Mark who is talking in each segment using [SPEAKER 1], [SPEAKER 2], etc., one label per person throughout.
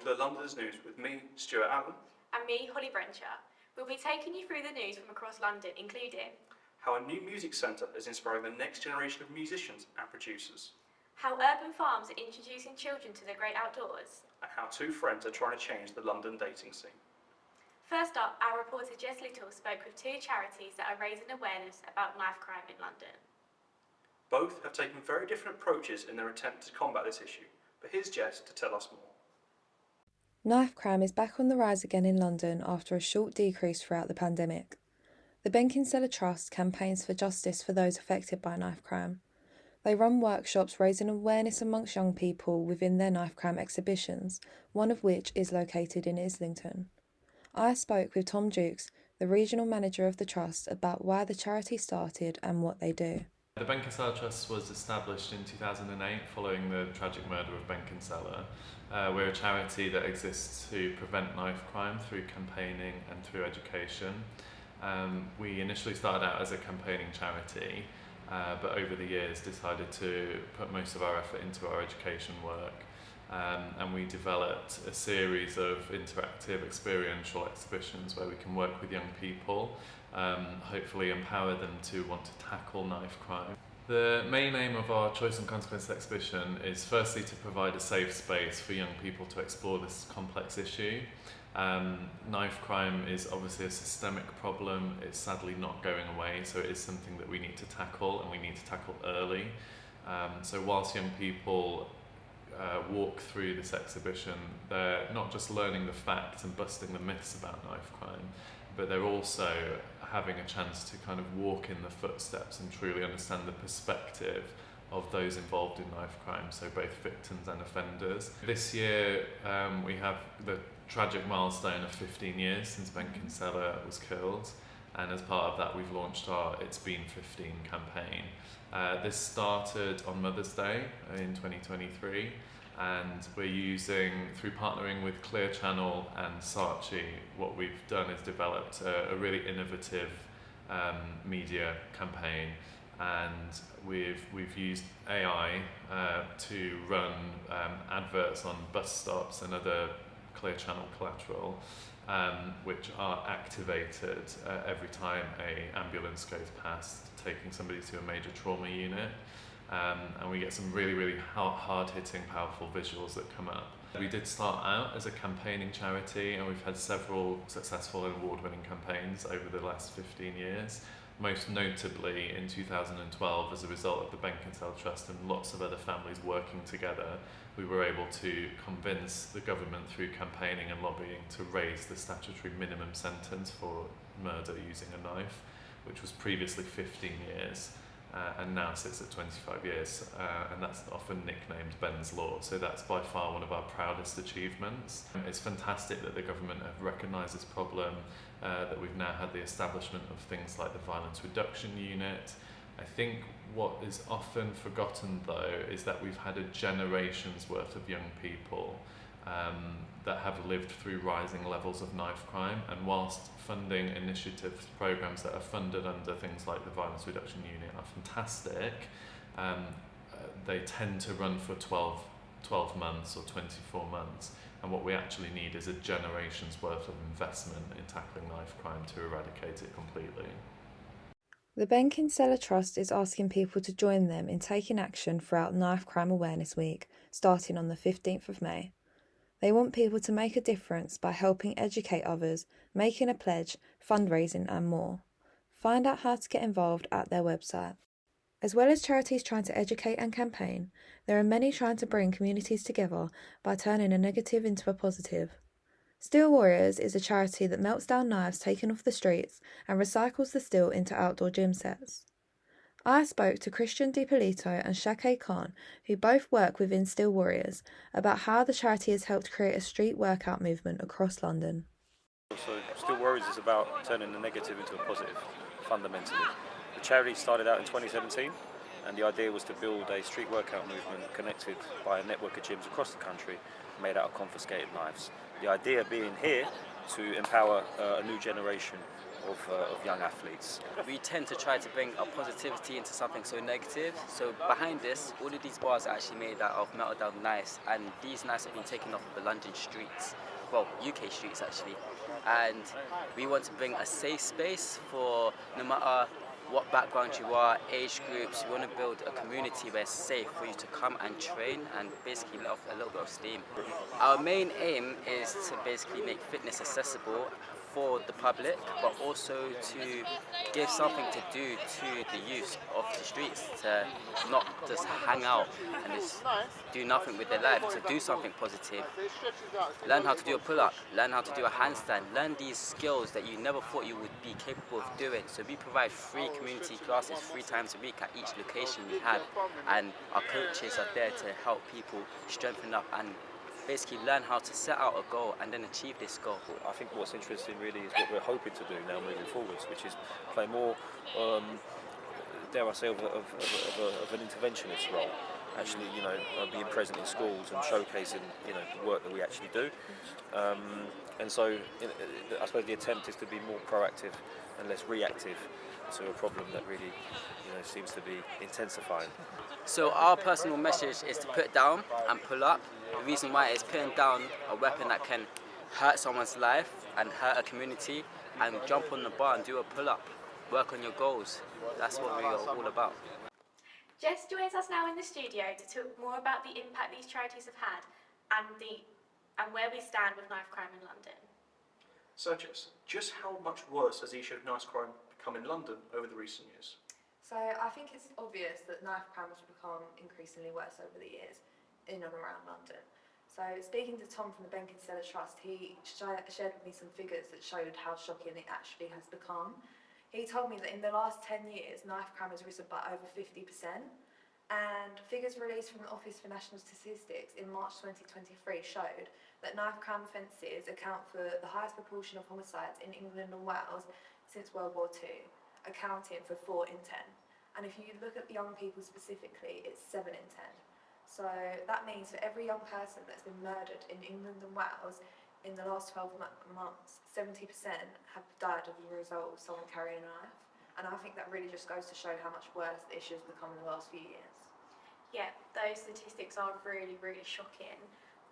[SPEAKER 1] to the Londoners News with me, Stuart Allen.
[SPEAKER 2] And me, Holly Brencher. We'll be taking you through the news from across London, including
[SPEAKER 1] how a new music centre is inspiring the next generation of musicians and producers,
[SPEAKER 2] how urban farms are introducing children to the great outdoors,
[SPEAKER 1] and how two friends are trying to change the London dating scene.
[SPEAKER 2] First up, our reporter Jess Little spoke with two charities that are raising awareness about knife crime in London.
[SPEAKER 1] Both have taken very different approaches in their attempt to combat this issue, but here's Jess to tell us more.
[SPEAKER 3] Knife crime is back on the rise again in London after a short decrease throughout the pandemic. The Benkinsella Trust campaigns for justice for those affected by knife crime. They run workshops raising awareness amongst young people within their knife crime exhibitions, one of which is located in Islington. I spoke with Tom Jukes, the regional manager of the Trust, about why the charity started and what they do.
[SPEAKER 4] The Benkinsella Trust was established in 2008 following the tragic murder of Benkinsella. We're a charity that exists to prevent knife crime through campaigning and through education. We initially started out as a campaigning charity, but over the years decided to put most of our effort into our education work. And we developed a series of interactive experiential exhibitions where we can work with young people, hopefully empower them to want to tackle knife crime. The main aim of our Choice and Consequences exhibition is firstly to provide a safe space for young people to explore this complex issue. Knife crime is obviously a systemic problem. It's sadly not going away, so it is something that we need to tackle, and we need to tackle early. So whilst young people walk through this exhibition, they're not just learning the facts and busting the myths about knife crime, but they're also having a chance to kind of walk in the footsteps and truly understand the perspective of those involved in knife crime, so both victims and offenders. This year we have the tragic milestone of 15 years since Benkinsella was killed, and as part of that we've launched our It's Been 15 campaign. This started on Mother's Day in 2023, and we're using, through partnering with Clear Channel and Saatchi, what we've done is developed a really innovative media campaign, and we've used AI to run adverts on bus stops and other Clear Channel collateral, which are activated every time an ambulance goes past, taking somebody to a major trauma unit. And we get some really hard-hitting, powerful visuals that come up. We did start out as a campaigning charity, and we've had several successful and award-winning campaigns over the last 15 years. Most notably in 2012, as a result of the Benkinsella Trust and lots of other families working together, we were able to convince the government through campaigning and lobbying to raise the statutory minimum sentence for murder using a knife, which was previously 15 years. And now sits at 25 years, and that's often nicknamed Ben's Law, so that's by far one of our proudest achievements. It's fantastic that the government have recognised this problem, that we've now had the establishment of things like the Violence Reduction Unit. I think what is often forgotten though is that we've had a generation's worth of young people that have lived through rising levels of knife crime, and whilst funding initiatives, programs that are funded under things like the Violence Reduction Unit are fantastic, they tend to run for 12 months or 24 months, and what we actually need is a generation's worth of investment in tackling knife crime to eradicate it completely.
[SPEAKER 3] The Benkinsella Trust is asking people to join them in taking action throughout Knife Crime Awareness Week, starting on the 15th of May. They want people to make a difference by helping educate others, making a pledge, fundraising and more. Find out how to get involved at their website. As well as charities trying to educate and campaign, there are many trying to bring communities together by turning a negative into a positive. Steel Warriors is a charity that melts down knives taken off the streets and recycles the steel into outdoor gym sets. I spoke to Christian DiPolito and Shakay Khan, who both work within Steel Warriors, about how the charity has helped create a street workout movement across London.
[SPEAKER 5] So Steel Warriors is about turning the negative into a positive, fundamentally. The charity started out in 2017, and the idea was to build a street workout movement connected by a network of gyms across the country made out of confiscated knives. The idea being here to empower a new generation of young athletes.
[SPEAKER 6] We tend to try to bring a positivity into something so negative. So behind this, all of these bars are actually made out of melted down knives, and these knives have been taken off of the London streets, well, UK streets actually. And we want to bring a safe space for no matter what background you are, age groups. We want to build a community where it's safe for you to come and train and basically let off a little bit of steam. Our main aim is to basically make fitness accessible for the public, but also to give something to do to the youth of the streets, to not just hang out and just do nothing with their life, to do something positive. Learn how to do a pull-up, learn how to do a handstand, learn these skills that you never thought you would be capable of doing. So we provide free community classes 3 times a week at each location we have, and our coaches are there to help people strengthen up and basically learn how to set out a goal and then achieve this goal.
[SPEAKER 5] I think what's interesting really is what we're hoping to do now moving forwards, which is play more, dare I say, of an interventionist role. Actually, being present in schools and showcasing, the work that we actually do. And so, I suppose the attempt is to be more proactive and less reactive to a problem that really, seems to be intensifying.
[SPEAKER 6] So our personal message is to put down and pull up. The reason why is putting down a weapon that can hurt someone's life and hurt a community, and jump on the bar and do a pull-up. Work on your goals. That's what we're all about.
[SPEAKER 2] Jess joins us now in the studio to talk more about the impact these charities have had and where we stand with knife crime in London.
[SPEAKER 1] So Jess, just how much worse has the issue of knife crime become in London over the recent years?
[SPEAKER 3] So I think it's obvious that knife crime has become increasingly worse over the years in and around London. So speaking to Tom from the Bank and Cellar Trust, he shared with me some figures that showed how shocking it actually has become. He told me that in the last 10 years, knife crime has risen by over 50%. And figures released from the Office for National Statistics in March 2023 showed that knife crime offences account for the highest proportion of homicides in England and Wales since World War II, accounting for 4 in 10. And if you look at young people specifically, it's 7 in 10. So that means for every young person that's been murdered in England and Wales in the last 12 months, 70% have died as a result of someone carrying a knife. And I think that really just goes to show how much worse the issue has become in the last few years.
[SPEAKER 2] Yeah, those statistics are really, really shocking.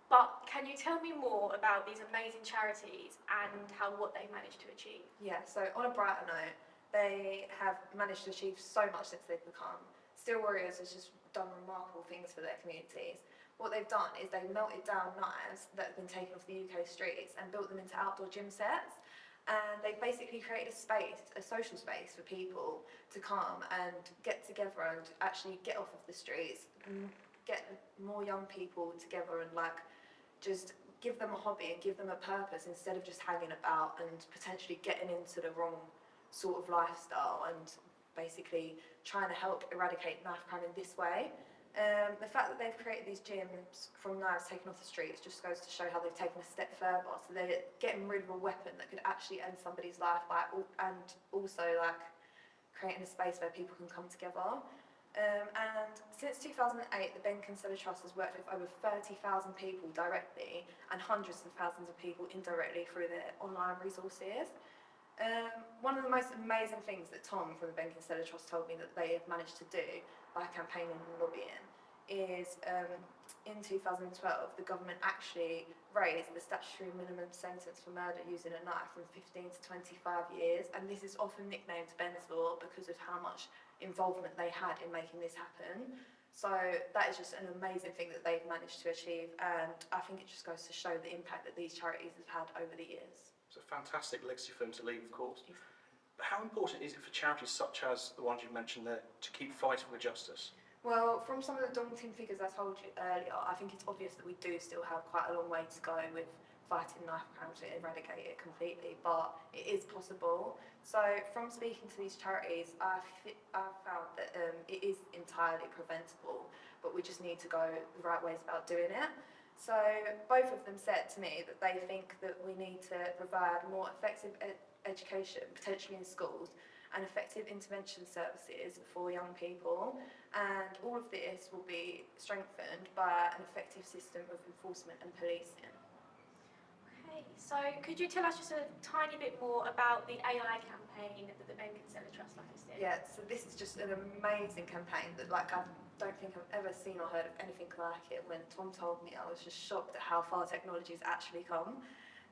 [SPEAKER 2] But can you tell me more about these amazing charities and what they've managed to achieve?
[SPEAKER 3] Yeah, so on a brighter note, they have managed to achieve so much since they've become. Steel Warriors has just done remarkable things for their communities. What they've done is they've melted down knives that have been taken off the UK streets and built them into outdoor gym sets. And they've basically created a space, a social space for people to come and get together and actually get off of the streets, get more young people together and just give them a hobby and give them a purpose instead of just hanging about and potentially getting into the wrong sort of lifestyle and basically trying to help eradicate knife crime in this way. The fact that they've created these gyms from knives taken off the streets just goes to show how they've taken a step further. So they're getting rid of a weapon that could actually end somebody's life and also creating a space where people can come together. And since 2008, the Bank and Cellar Trust has worked with over 30,000 people directly and hundreds of thousands of people indirectly through their online resources. One of the most amazing things that Tom from the Bank and Cellar Trust told me that they have managed to do by campaigning and lobbying is in 2012 the government actually raised the statutory minimum sentence for murder using a knife from 15 to 25 years, and this is often nicknamed Ben's Law because of how much involvement they had in making this happen. So that is just an amazing thing that they've managed to achieve, and I think it just goes to show the impact that these charities have had over the years.
[SPEAKER 1] It's a fantastic legacy for them to leave, of course. But how important is it for charities such as the ones you mentioned there to keep fighting for justice?
[SPEAKER 3] Well, from some of the daunting figures I told you earlier, I think it's obvious that we do still have quite a long way to go with fighting knife crime to eradicate it completely, but it is possible. So from speaking to these charities, I've found that it is entirely preventable, but we just need to go the right ways about doing it. So both of them said to me that they think that we need to provide more effective education, potentially in schools, and effective intervention services for young people. And all of this will be strengthened by an effective system of enforcement and policing.
[SPEAKER 2] Okay, so could you tell us just a tiny bit more about the AI campaign campaign that the Benkinseller Trust hosted.
[SPEAKER 3] Yeah, so this is just an amazing campaign that I don't think I've ever seen or heard of anything like it. When Tom told me, I was just shocked at how far technology's actually come.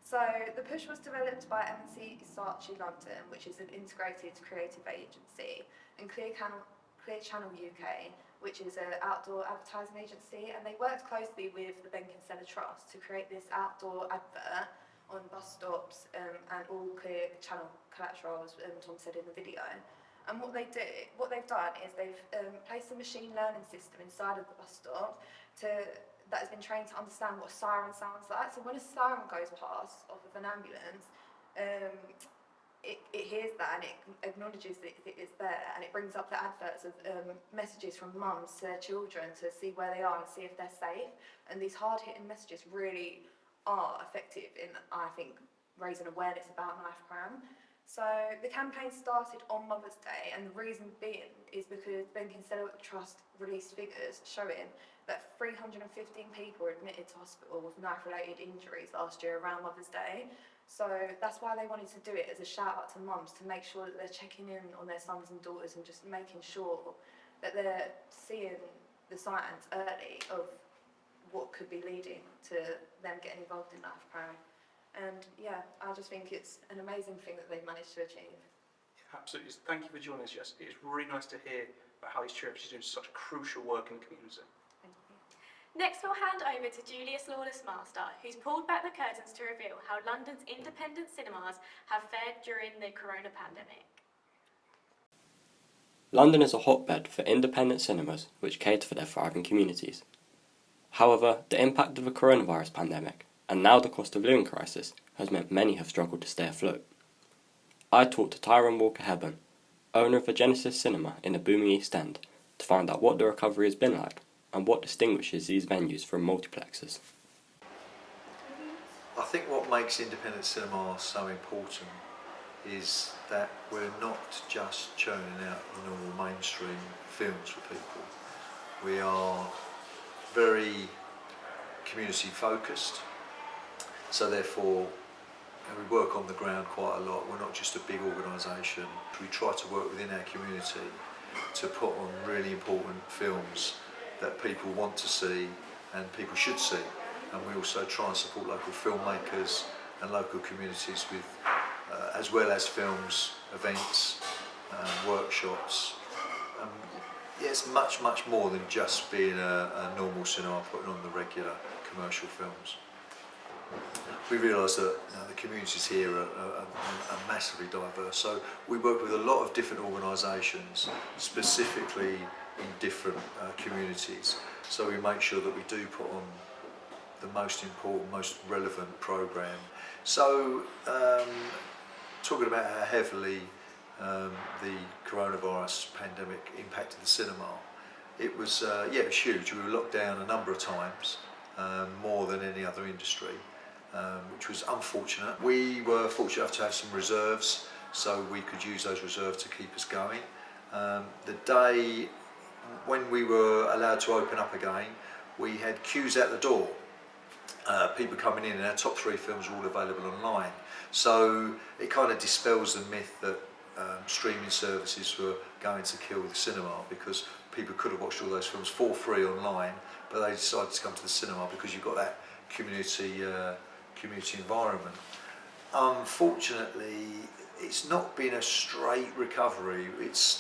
[SPEAKER 3] So the push was developed by M&C Saatchi London, which is an integrated creative agency, and Clear Channel UK, which is an outdoor advertising agency, and they worked closely with the Benkinseller Trust to create this outdoor advert on bus stops and all Clear Channel collateral, as Tom said in the video. And what they've done is they've placed a machine learning system inside of the bus stop that has been trained to understand what a siren sounds like. So when a siren goes past off of an ambulance, it hears that and it acknowledges that it's there, and it brings up the adverts of messages from mums to their children to see where they are and see if they're safe. And these hard-hitting messages really are effective in, I think, raising awareness about knife crime. So the campaign started on Mother's Day, and the reason being is because Benkinseller Trust released figures showing that 315 people were admitted to hospital with knife-related injuries last year around Mother's Day. So that's why they wanted to do it, as a shout out to mums, to make sure that they're checking in on their sons and daughters and just making sure that they're seeing the signs early of what could be leading to them getting involved in knife crime. And yeah, I just think it's an amazing thing that they've managed to achieve.
[SPEAKER 1] Yeah, absolutely. Thank you for joining us, Jess. It's really nice to hear about how these charities are doing such crucial work in the community.
[SPEAKER 3] Thank you.
[SPEAKER 2] Next, we'll hand over to Julius Lawless-Master, who's pulled back the curtains to reveal how London's independent cinemas have fared during the corona pandemic.
[SPEAKER 7] London is a hotbed for independent cinemas which cater for their thriving communities. However, the impact of the coronavirus pandemic, and now the cost of living crisis, has meant many have struggled to stay afloat. I talked to Tyrone Walker-Hebburn, owner of the Genesis Cinema in the booming East End, to find out what the recovery has been like and what distinguishes these venues from multiplexes.
[SPEAKER 8] I think what makes independent cinema so important is that we're not just churning out the normal mainstream films for people. We are very community focused, so therefore we work on the ground quite a lot. We're not just a big organisation. We try to work within our community to put on really important films that people want to see and people should see. And we also try and support local filmmakers and local communities with, as well as films, events, workshops. Yeah, it's much more than just being a normal cinema putting on the regular commercial films. We realise that the communities here are massively diverse, so we work with a lot of different organisations, specifically in different communities, so we make sure that we do put on the most important, most relevant programme. So, talking about how heavily the coronavirus pandemic impacted the cinema, it was it was huge. We were locked down a number of times, more than any other industry, which was unfortunate. We were fortunate enough to have some reserves, so we could use those reserves to keep us going. The day when we were allowed to open up again, we had queues out the door. People coming in, and our top 3 films were all available online. So it kind of dispels the myth that streaming services were going to kill the cinema, because people could have watched all those films for free online, but they decided to come to the cinema because you've got that community environment. Unfortunately, it's not been a straight recovery.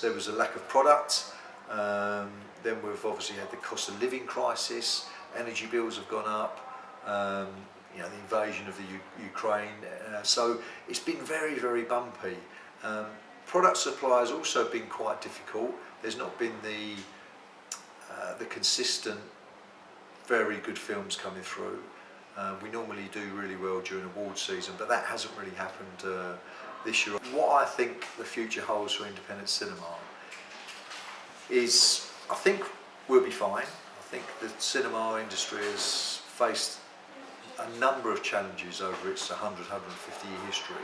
[SPEAKER 8] There was a lack of product. Then we've obviously had the cost of living crisis. Energy bills have gone up. The invasion of the Ukraine. So it's been very bumpy. Product supply has also been quite difficult. There's not been the consistent, very good films coming through. We normally do really well during award season, but that hasn't really happened this year. What I think the future holds for independent cinema is, I think we'll be fine. I think the cinema industry has faced a number of challenges over its 150 year history,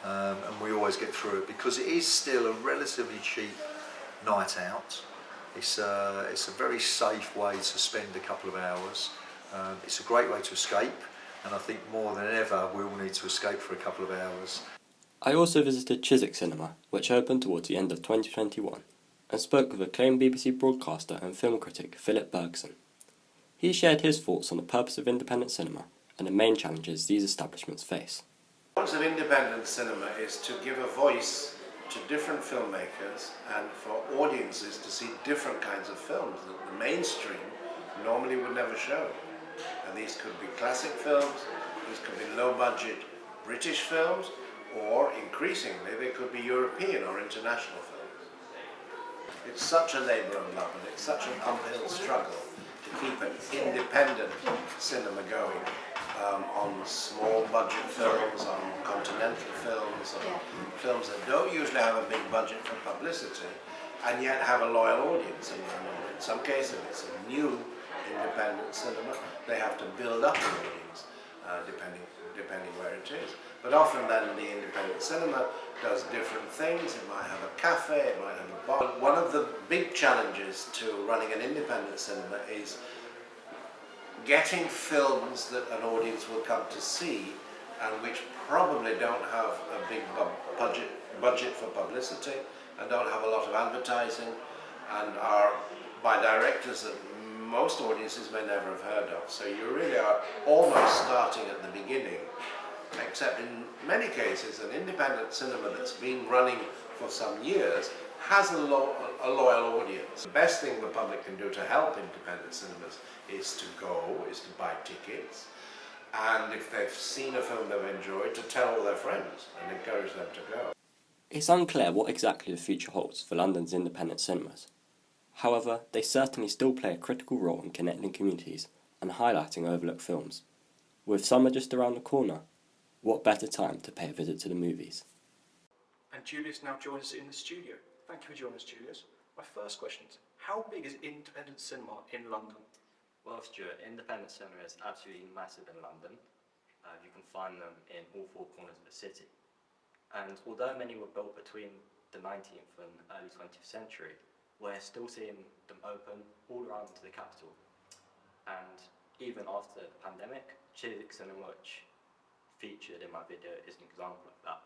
[SPEAKER 8] and we always get through it because it is still a relatively cheap night out. It's a very safe way to spend a couple of hours. It's a great way to escape, and I think more than ever we all need to escape for a couple of hours.
[SPEAKER 7] I also visited Chiswick Cinema, which opened towards the end of 2021, and spoke with acclaimed BBC broadcaster and film critic Philip Bergson. He shared his thoughts on the purpose of independent cinema and the main challenges these establishments face.
[SPEAKER 9] The purpose of independent cinema is to give a voice to different filmmakers and for audiences to see different kinds of films that the mainstream normally would never show. And these could be classic films, these could be low-budget British films, or increasingly they could be European or international films. It's such a labour of love and it's such an uphill struggle to keep an independent cinema going. On small budget films, on continental films, on films that don't usually have a big budget for publicity and yet have a loyal audience. And in some cases it's a new independent cinema, they have to build up an audience depending where it is. But often then the independent cinema does different things. It might have a cafe, it might have a bar. One of the big challenges to running an independent cinema is getting films that an audience will come to see and which probably don't have a big budget for publicity and don't have a lot of advertising and are by directors that most audiences may never have heard of. So you really are almost starting at the beginning, except in many cases an independent cinema that's been running for some years has a loyal audience. The best thing the public can do to help independent cinemas is to buy tickets, and if they've seen a film they've enjoyed, to tell all their friends and encourage them to go.
[SPEAKER 7] It's unclear what exactly the future holds for London's independent cinemas. However, they certainly still play a critical role in connecting communities and highlighting overlooked films. With summer just around the corner, what better time to pay a visit to the movies?
[SPEAKER 1] And Julius now joins us in the studio. Thank you for joining us, Julius. My first question is, how big is independent cinema in London?
[SPEAKER 10] Well, Stuart, independent cinema is absolutely massive in London. You can find them in all four corners of the city. And although many were built between the 19th and early 20th century, we're still seeing them open all around the capital. And even after the pandemic, Chiswick Cinema, which featured in my video, is an example of that.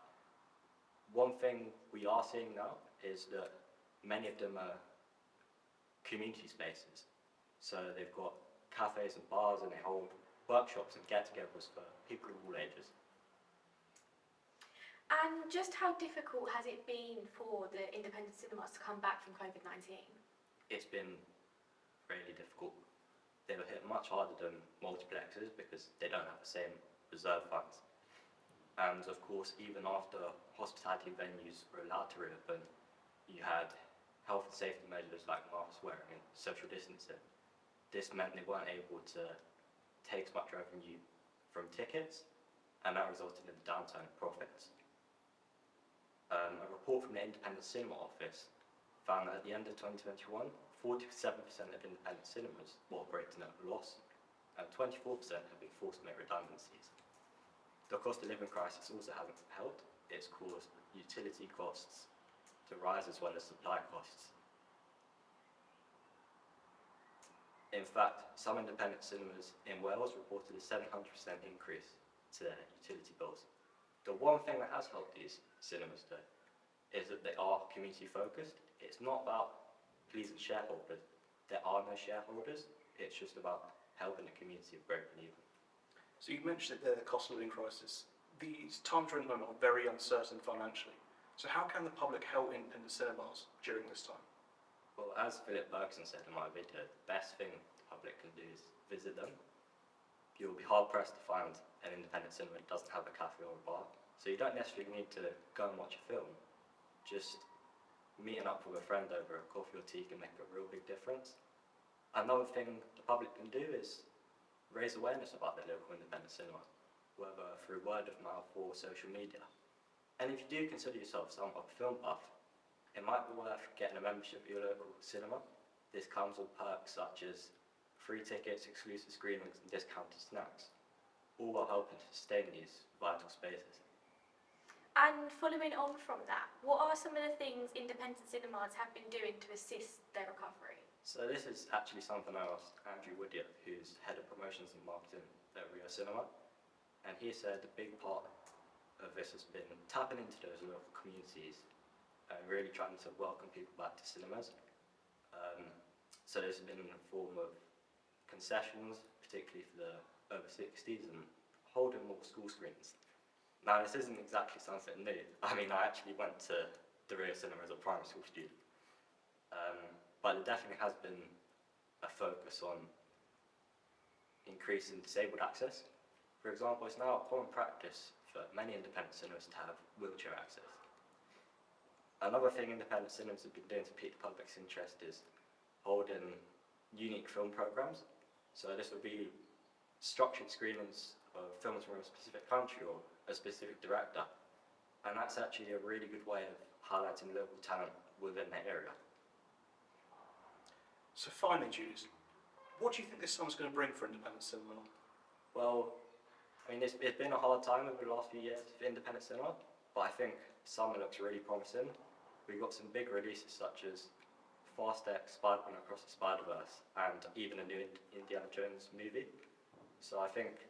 [SPEAKER 10] One thing we are seeing now is that many of them are community spaces. So they've got cafes and bars, and they hold workshops and get-togethers for people of all ages.
[SPEAKER 2] And just how difficult has it been for the independent cinemas to come back from COVID-19?
[SPEAKER 10] It's been really difficult. They were hit much harder than multiplexes because they don't have the same reserve funds. And of course, even after hospitality venues were allowed to reopen, you had health and safety measures like mask wearing and social distancing. This meant they weren't able to take as much revenue from tickets, and that resulted in a downturn in profits. A report from the Independent Cinema Office found that at the end of 2021, 47% of independent cinemas were operating at a loss, and 24% have been forced to make redundancies. The cost of living crisis also hasn't helped. It's caused utility costs to rise as well as supply costs. In fact, some independent cinemas in Wales reported a 700% increase to their utility bills. The one thing that has helped these cinemas though is that they are community focused. It's not about pleasing shareholders. There are no shareholders. It's just about helping the community of break even.
[SPEAKER 1] So you mentioned that the cost of living crisis. These times we're in at the moment are very uncertain financially. So how can the public help independent cinemas during this time?
[SPEAKER 10] Well, as Philip Bergson said in my video, the best thing the public can do is visit them. You'll be hard pressed to find an independent cinema that doesn't have a cafe or a bar. So you don't necessarily need to go and watch a film. Just meeting up with a friend over a coffee or tea can make a real big difference. Another thing the public can do is raise awareness about their local independent cinemas, whether through word of mouth or social media. And if you do consider yourself somewhat of a film buff, it might be worth getting a membership at your local cinema. This comes with perks such as free tickets, exclusive screenings and discounted snacks, all while helping to sustain these vital spaces.
[SPEAKER 2] And following on from that, what are some of the things independent cinemas have been doing to assist their recovery?
[SPEAKER 10] So this is actually something I asked Andrew Woodyer, who's head of promotions and marketing at Rio Cinema, and he said a big part of this has been tapping into those local communities and really trying to welcome people back to cinemas. So there's been a form of concessions, particularly for the over 60s, and holding more school screens. Now, this isn't exactly something new. I mean, I actually went to the real cinema as a primary school student. But there definitely has been a focus on increasing disabled access. For example, it's now a common practice for many independent cinemas to have wheelchair access. Another thing independent cinemas have been doing to pique the public's interest is holding unique film programs. So this would be structured screenings of films from a specific country or a specific director. And that's actually a really good way of highlighting local talent within that area.
[SPEAKER 1] So finally, Julius, what do you think this summer's going to bring for independent cinema?
[SPEAKER 10] Well, I mean, it's been a hard time over the last few years for independent cinema, but I think summer looks really promising. We've got some big releases such as Fast X, Spider-Man Across the Spider-Verse, and even a new Indiana Jones movie. So I think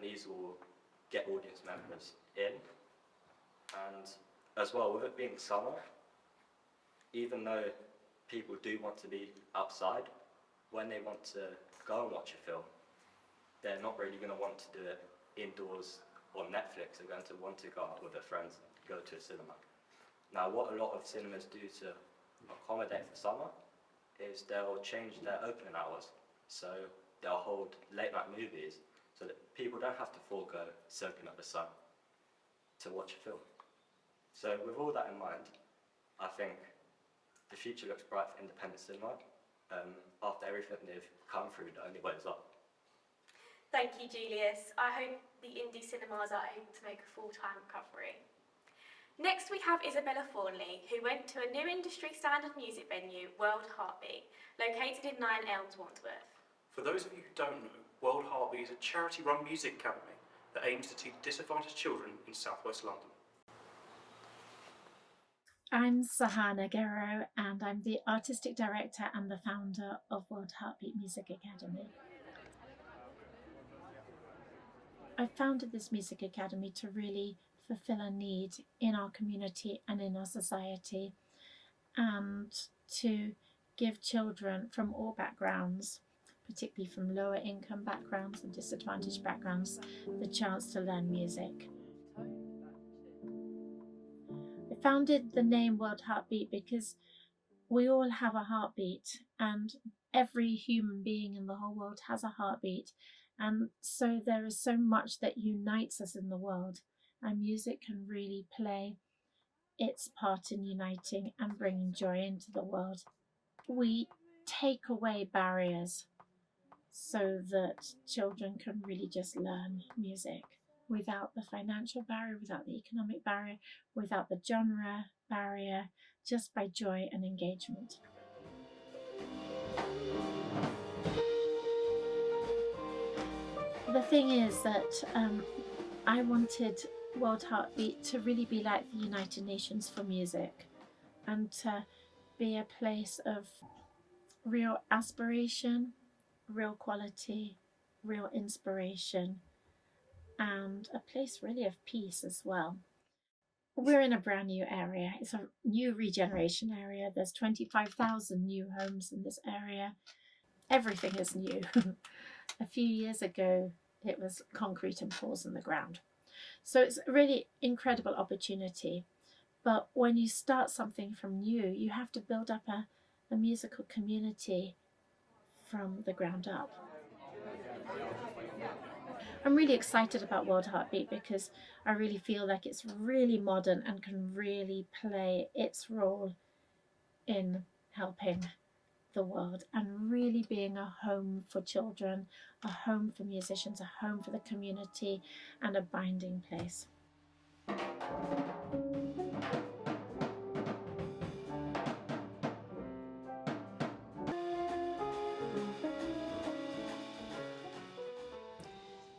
[SPEAKER 10] these will get audience members in. And as well, with it being summer, even though people do want to be outside, when they want to go and watch a film, they're not really going to want to do it indoors on Netflix. They're going to want to go out with their friends, go to a cinema. Now, what a lot of cinemas do to accommodate for summer is they'll change their opening hours. So they'll hold late night movies so that people don't have to forego soaking up the sun to watch a film. So with all that in mind, I think the future looks bright for independent cinema. After everything they've come through, the only way is up.
[SPEAKER 2] Thank you, Julius. I hope the indie cinemas are able to make a full-time recovery. Next we have Isabella Thornley, who went to a new industry standard music venue, World Heartbeat, located in 9 Elms, Wandsworth.
[SPEAKER 1] For those of you who don't know, World Heartbeat is a charity-run music academy that aims to teach disadvantaged children in southwest London.
[SPEAKER 11] I'm Sahana Guerrero, and I'm the Artistic Director and the founder of World Heartbeat Music Academy. I founded this music academy to really fulfill a need in our community and in our society, and to give children from all backgrounds, particularly from lower income backgrounds and disadvantaged backgrounds, the chance to learn music. I founded the name World Heartbeat because we all have a heartbeat, and every human being in the whole world has a heartbeat. And so there is so much that unites us in the world, and music can really play its part in uniting and bringing joy into the world. We take away barriers so that children can really just learn music without the financial barrier, without the economic barrier, without the genre barrier, just by joy and engagement. The thing is that I wanted World Heartbeat to really be like the United Nations for music, and to be a place of real aspiration, real quality, real inspiration, and a place really of peace as well. We're in a brand new area. It's a new regeneration area. There's 25,000 new homes in this area. Everything is new. A few years ago, it was concrete and pours in the ground. So it's a really incredible opportunity. But when you start something from new, you have to build up a musical community from the ground up. I'm really excited about World Heartbeat because I really feel like it's really modern and can really play its role in helping the world and really being a home for children, a home for musicians, a home for the community, and a binding place.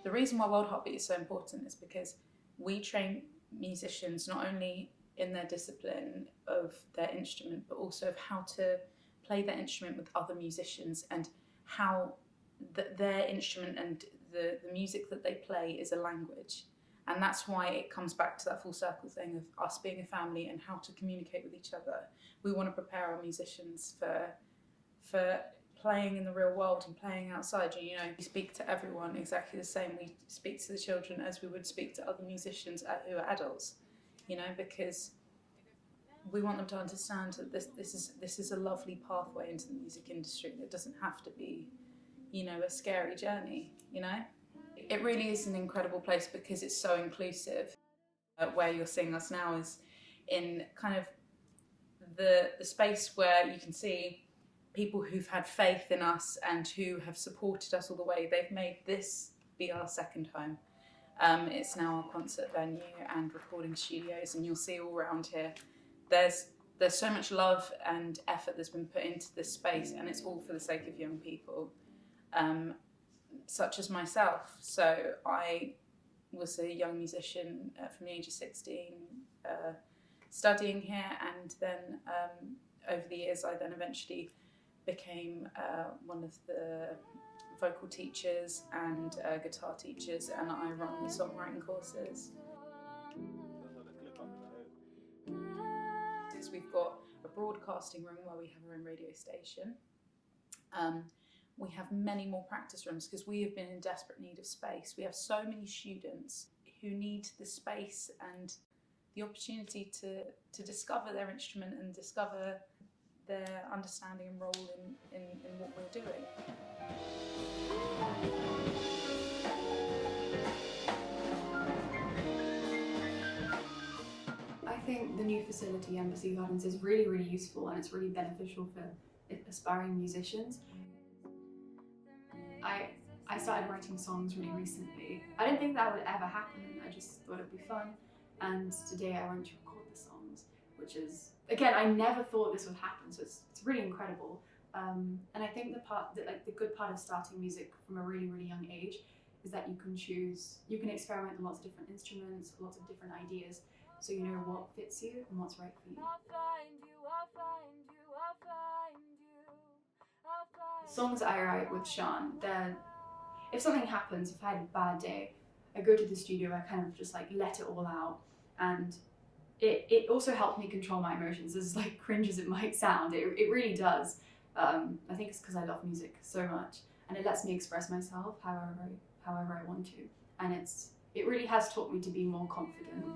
[SPEAKER 12] The reason why World Heartbeat is so important is because we train musicians not only in their discipline of their instrument, but also of how to play their instrument with other musicians, and how their instrument and the music that they play is a language. And that's why it comes back to that full circle thing of us being a family and how to communicate with each other. We want to prepare our musicians for playing in the real world and playing outside. You know, we speak to everyone exactly the same. We speak to the children as we would speak to other musicians who are adults, you know, because we want them to understand that this is a lovely pathway into the music industry. It doesn't have to be, you know, a scary journey, you know. It really is an incredible place because it's so inclusive. Where you're seeing us now is in kind of the space where you can see people who've had faith in us and who have supported us all the way. They've made this be our second home. It's now our concert venue and recording studios, and you'll see all around here there's so much love and effort that's been put into this space, and it's all for the sake of young people, such as myself. So I was a young musician from the age of 16, studying here, and then over the years I then eventually became one of the vocal teachers and guitar teachers, and I run the songwriting courses. Because we've got a broadcasting room where we have our own radio station. We have many more practice rooms because we have been in desperate need of space. We have so many students who need the space and the opportunity to discover their instrument and discover their understanding and role in what we're doing.
[SPEAKER 13] I think the new facility, Embassy Gardens, is really, really useful, and it's really beneficial for aspiring musicians. I started writing songs really recently. I didn't think that would ever happen, I just thought it'd be fun. And today I went to record the songs, which is, again, I never thought this would happen, so it's really incredible. And I think the good part of starting music from a really, really young age is that you can experiment with lots of different instruments, lots of different ideas, so you know what fits you and what's right for you. Songs I write with Sean, if something happens, if I had a bad day, I go to the studio, I kind of just like let it all out, and it also helps me control my emotions, as like cringe as it might sound. It really does. I think it's because I love music so much, and it lets me express myself however I want to, and it really has taught me to be more confident.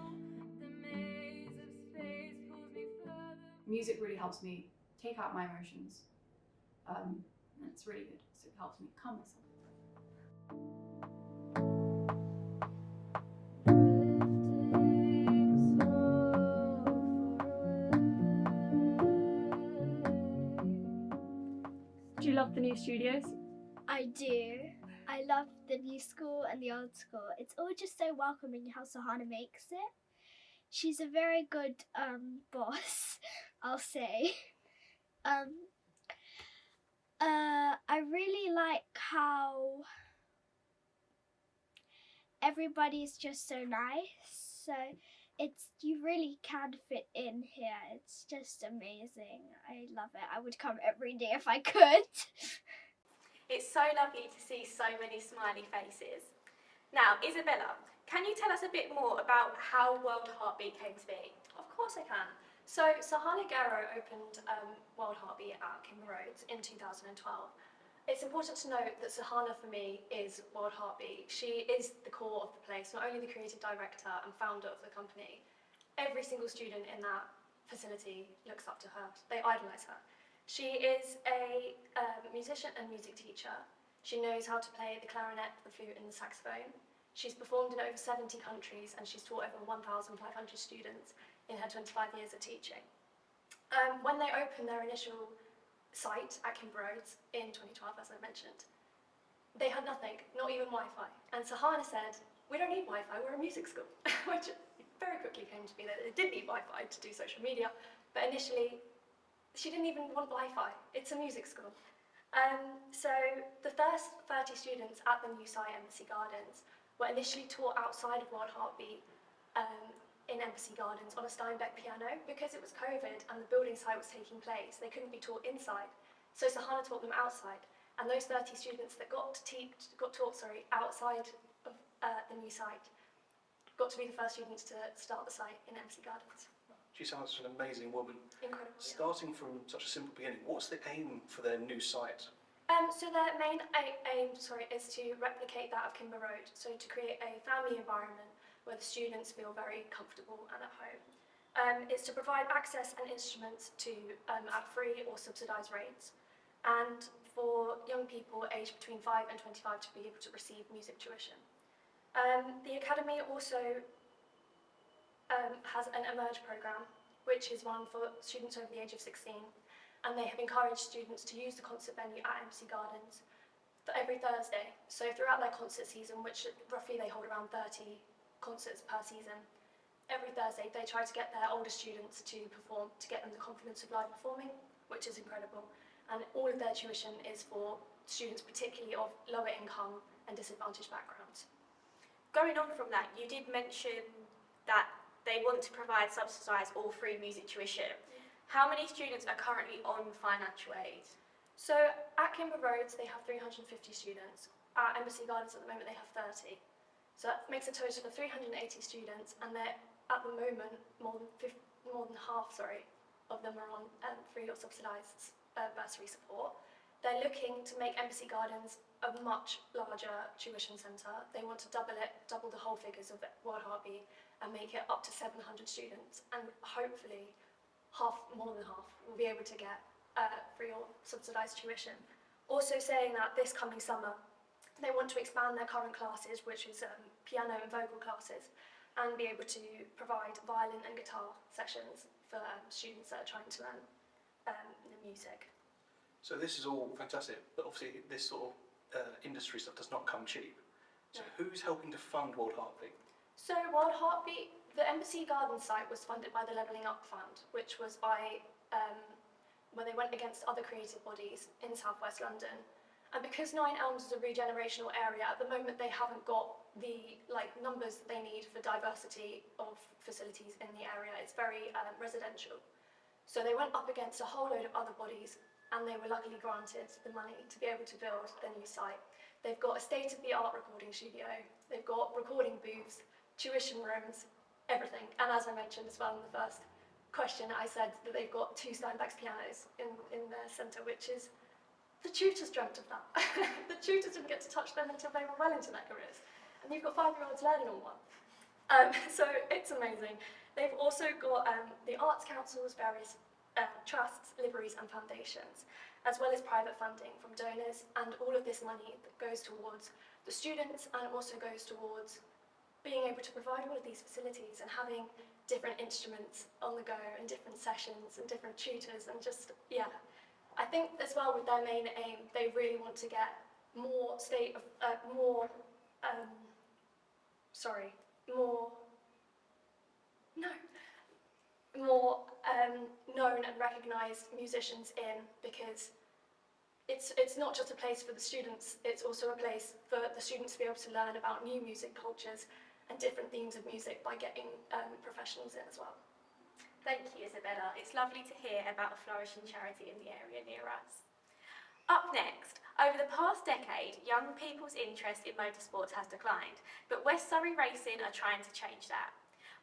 [SPEAKER 13] Music really helps me take out my emotions, and it's really good, so it helps me calm myself.
[SPEAKER 14] Do you love the new studios?
[SPEAKER 15] I do. I love the new school and the old school. It's all just so welcoming how Sahana makes it. She's a very good boss, I'll say. I really like how everybody's just so nice. So you really can fit in here. It's just amazing. I love it. I would come every day if I could.
[SPEAKER 2] It's so lovely to see so many smiley faces. Now, Isabella, can you tell us a bit more about how World Heartbeat came to be?
[SPEAKER 16] Of course I can. So Sahana Garo opened World Heartbeat at Kimber Roads in 2012. It's important to note that Sahana for me is World Heartbeat. She is the core of the place, not only the creative director and founder of the company. Every single student in that facility looks up to her. They idolise her. She is a musician and music teacher. She knows how to play the clarinet, the flute and the saxophone. She's performed in over 70 countries and she's taught over 1,500 students in her 25 years of teaching. When they opened their initial site at Kimber Roads in 2012, as I mentioned, they had nothing, not even Wi-Fi. And Sahana said, we don't need Wi-Fi, we're a music school, which very quickly came to be that they did need Wi-Fi to do social media, but initially she didn't even want Wi-Fi. It's a music school. So the first 30 students at the new site, Embassy Gardens, were initially taught outside of World Heartbeat in Embassy Gardens on a Steinbeck piano. Because it was COVID and the building site was taking place, they couldn't be taught inside. So Sahana taught them outside. And those 30 students that got taught outside of the new site got to be the first students to start the site in MC Gardens.
[SPEAKER 1] She sounds like an amazing woman.
[SPEAKER 16] Incredible.
[SPEAKER 1] Starting from such a simple beginning, what's the aim for their new site?
[SPEAKER 16] So their main aim is to replicate that of Kimber Road, so to create a family environment where the students feel very comfortable and at home. It's to provide access and instruments to at free or subsidised rates, and for young people aged between 5 and 25 to be able to receive music tuition. The Academy also has an Emerge programme, which is one for students over the age of 16, and they have encouraged students to use the concert venue at MC Gardens for every Thursday. So throughout their concert season, which roughly they hold around 30 concerts per season, every Thursday they try to get their older students to perform, to get them the confidence of live performing, which is incredible. And all of their tuition is for students particularly of lower income and disadvantaged backgrounds.
[SPEAKER 2] Going on from that, you did mention that they want to provide subsidised or free music tuition. How many students are currently on financial aid?
[SPEAKER 16] So at Kimber Roads they have 350 students. At Embassy Gardens at the moment they have 30. So that makes a total of 380 students, and they're at the moment more than half of them are on free or subsidised bursary support. They're looking to make Embassy Gardens a much larger tuition centre. They want to double the whole figures of World Heartbeat and make it up to 700 students, and hopefully more than half will be able to get free or subsidised tuition. Also saying that this coming summer they want to expand their current classes, which is piano and vocal classes, and be able to provide violin and guitar sessions for students that are trying to learn the music.
[SPEAKER 1] So this is all fantastic, but obviously this sort of industry stuff does not come cheap. So who's helping to fund World Heartbeat?
[SPEAKER 16] So World Heartbeat, the Embassy Gardens site was funded by the Levelling Up Fund, which was by when they went against other creative bodies in South West London. And because Nine Elms is a regenerational area, at the moment they haven't got the numbers that they need for diversity of facilities in the area. It's very residential. So they went up against a whole load of other bodies, and they were luckily granted the money to be able to build their new site. They've got a state-of-the-art recording studio, they've got recording booths, tuition rooms, everything. And as I mentioned as well in the first question, I said that they've got 2 Steinbeck's pianos in their centre, which is, the tutors dreamt of that. The tutors didn't get to touch them until they were well into their careers. And you've got 5-year-olds learning on one. So it's amazing. They've also got the Arts Council's various trusts, liveries and foundations, as well as private funding from donors, and all of this money that goes towards the students, and it also goes towards being able to provide all of these facilities and having different instruments on the go and different sessions and different tutors, and just, yeah. I think as well with their main aim, they really want to get more known and recognised musicians in, because it's not just a place for the students, it's also a place for the students to be able to learn about new music cultures and different themes of music by getting professionals in as well.
[SPEAKER 2] Thank you, Isabella. It's lovely to hear about a flourishing charity in the area near us. Up next, over the past decade, young people's interest in motorsports has declined, but West Surrey Racing are trying to change that.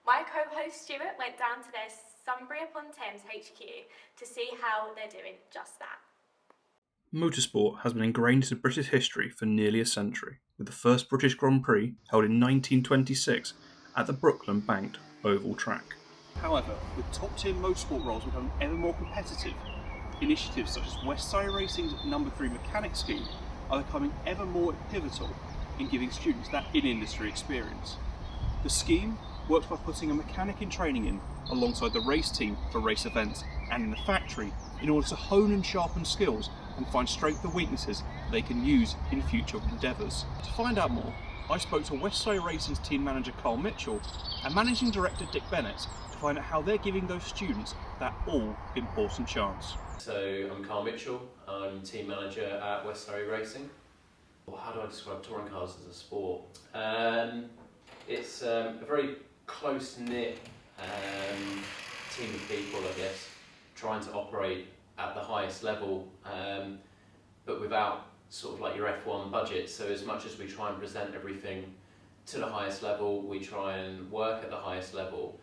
[SPEAKER 2] My co-host Stuart went down to their Sunbury-upon-Thames HQ to see how they're doing just that.
[SPEAKER 1] Motorsport has been ingrained into British history for nearly a century, with the first British Grand Prix held in 1926 at the Brooklyn Banked Oval Track. However, with top-tier motorsport roles becoming ever more competitive, initiatives such as West Surrey Racing's No. 3 mechanic scheme are becoming ever more pivotal in giving students that in-industry experience. The scheme works by putting a mechanic in training in alongside the race team for race events and in the factory in order to hone and sharpen skills and find strengths and weaknesses they can use in future endeavours. To find out more, I spoke to West Surrey Racing's team manager Carl Mitchell and managing director Dick Bennett to find out how they're giving those students that all-important chance.
[SPEAKER 17] So I'm Carl Mitchell, I'm team manager at West Surrey Racing. Well, how do I describe touring cars as a sport? It's a very close-knit team of people, I guess, trying to operate at the highest level, but without sort of like your F1 budget. So as much as we try and present everything to the highest level, we try and work at the highest level.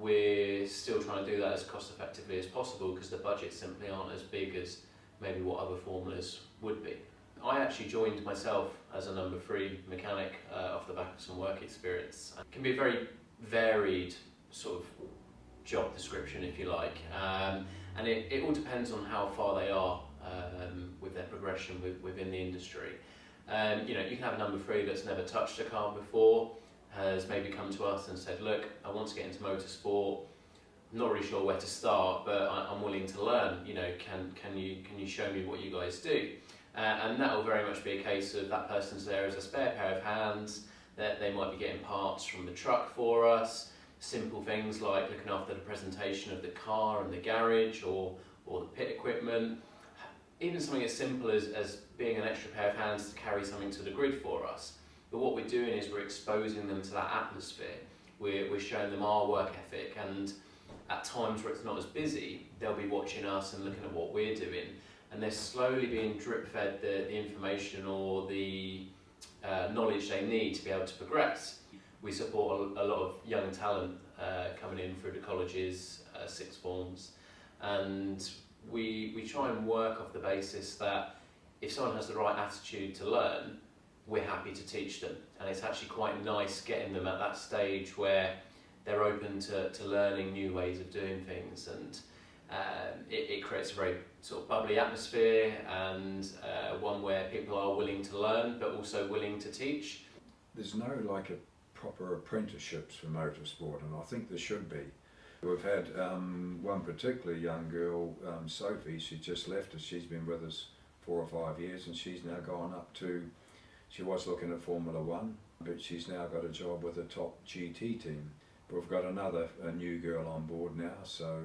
[SPEAKER 17] We're still trying to do that as cost effectively as possible because the budgets simply aren't as big as maybe what other formulas would be. I actually joined myself as a number 3 mechanic off the back of some work experience. It can be a very varied sort of job description, if you like, and it all depends on how far they are with their progression within the industry. You know, you can have a number 3 that's never touched a car before, has maybe come to us and said, look, I want to get into motorsport, I'm not really sure where to start, but I'm willing to learn. You know, can you show me what you guys do? And that will very much be a case of that person's there as a spare pair of hands, that they might be getting parts from the truck for us, simple things like looking after the presentation of the car and the garage or the pit equipment, even something as simple as being an extra pair of hands to carry something to the grid for us. But what we're doing is we're exposing them to that atmosphere. We're showing them our work ethic, and at times where it's not as busy, they'll be watching us and looking at what we're doing, and they're slowly being drip-fed the information or the knowledge they need to be able to progress. We support a lot of young talent coming in through the colleges, sixth forms, and we try and work off the basis that if someone has the right attitude to learn, we're happy to teach them. And it's actually quite nice getting them at that stage where they're open to learning new ways of doing things, and it creates a very sort of bubbly atmosphere, and one where people are willing to learn but also willing to teach.
[SPEAKER 18] There's no like a proper apprenticeships for motorsport, and I think there should be. We've had one particular young girl, Sophie, she just left us. She's been with us 4 or 5 years, and she's now gone up to, she was looking at Formula 1, but she's now got a job with a top GT team. But we've got a new girl on board now, so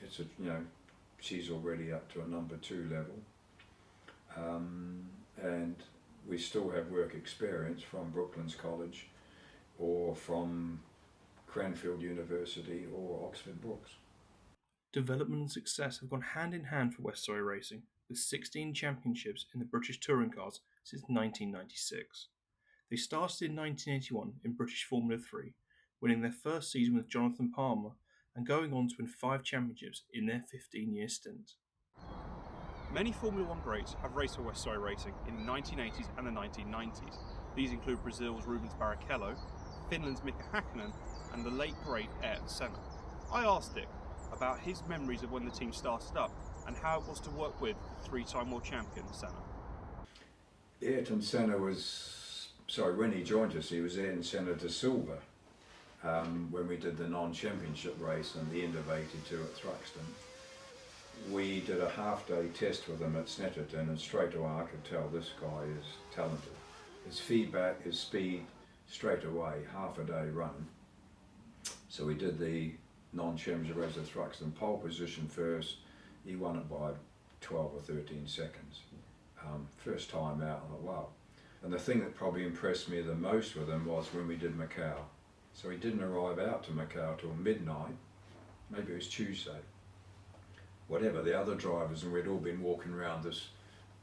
[SPEAKER 18] it's a, you know, she's already up to a number 2 level, and we still have work experience from Brooklands College or from Cranfield University or Oxford Brookes.
[SPEAKER 1] Development and success have gone hand in hand for West Surrey Racing, with 16 championships in the British touring cars since 1996. They started in 1981 in British Formula 3, winning their first season with Jonathan Palmer and going on to win 5 championships in their 15-year stint. Many Formula 1 greats have raced for West Surrey Racing in the 1980s and the 1990s. These include Brazil's Rubens Barrichello, Finland's Mika Hakkinen, and the late great Ayrton Senna. I asked Dick about his memories of when the team started up and how it was to work with the 3-time world champion Senna.
[SPEAKER 18] Ayrton Senna was, when he joined us, he was Ayrton Senna de Silva when we did the non-championship race in the end of '82 at Thruxton. We did a half-day test with him at Snetterton, and straight away I could tell this guy is talented. His feedback, his speed, straight away, half a day run. So we did the non-championship race at Thruxton, pole position first. He won it by 12 or 13 seconds. First time out, I thought, wow. And the thing that probably impressed me the most with him was when we did Macau. So he didn't arrive out to Macau till midnight, maybe it was Tuesday. Whatever, the other drivers, and we'd all been walking around this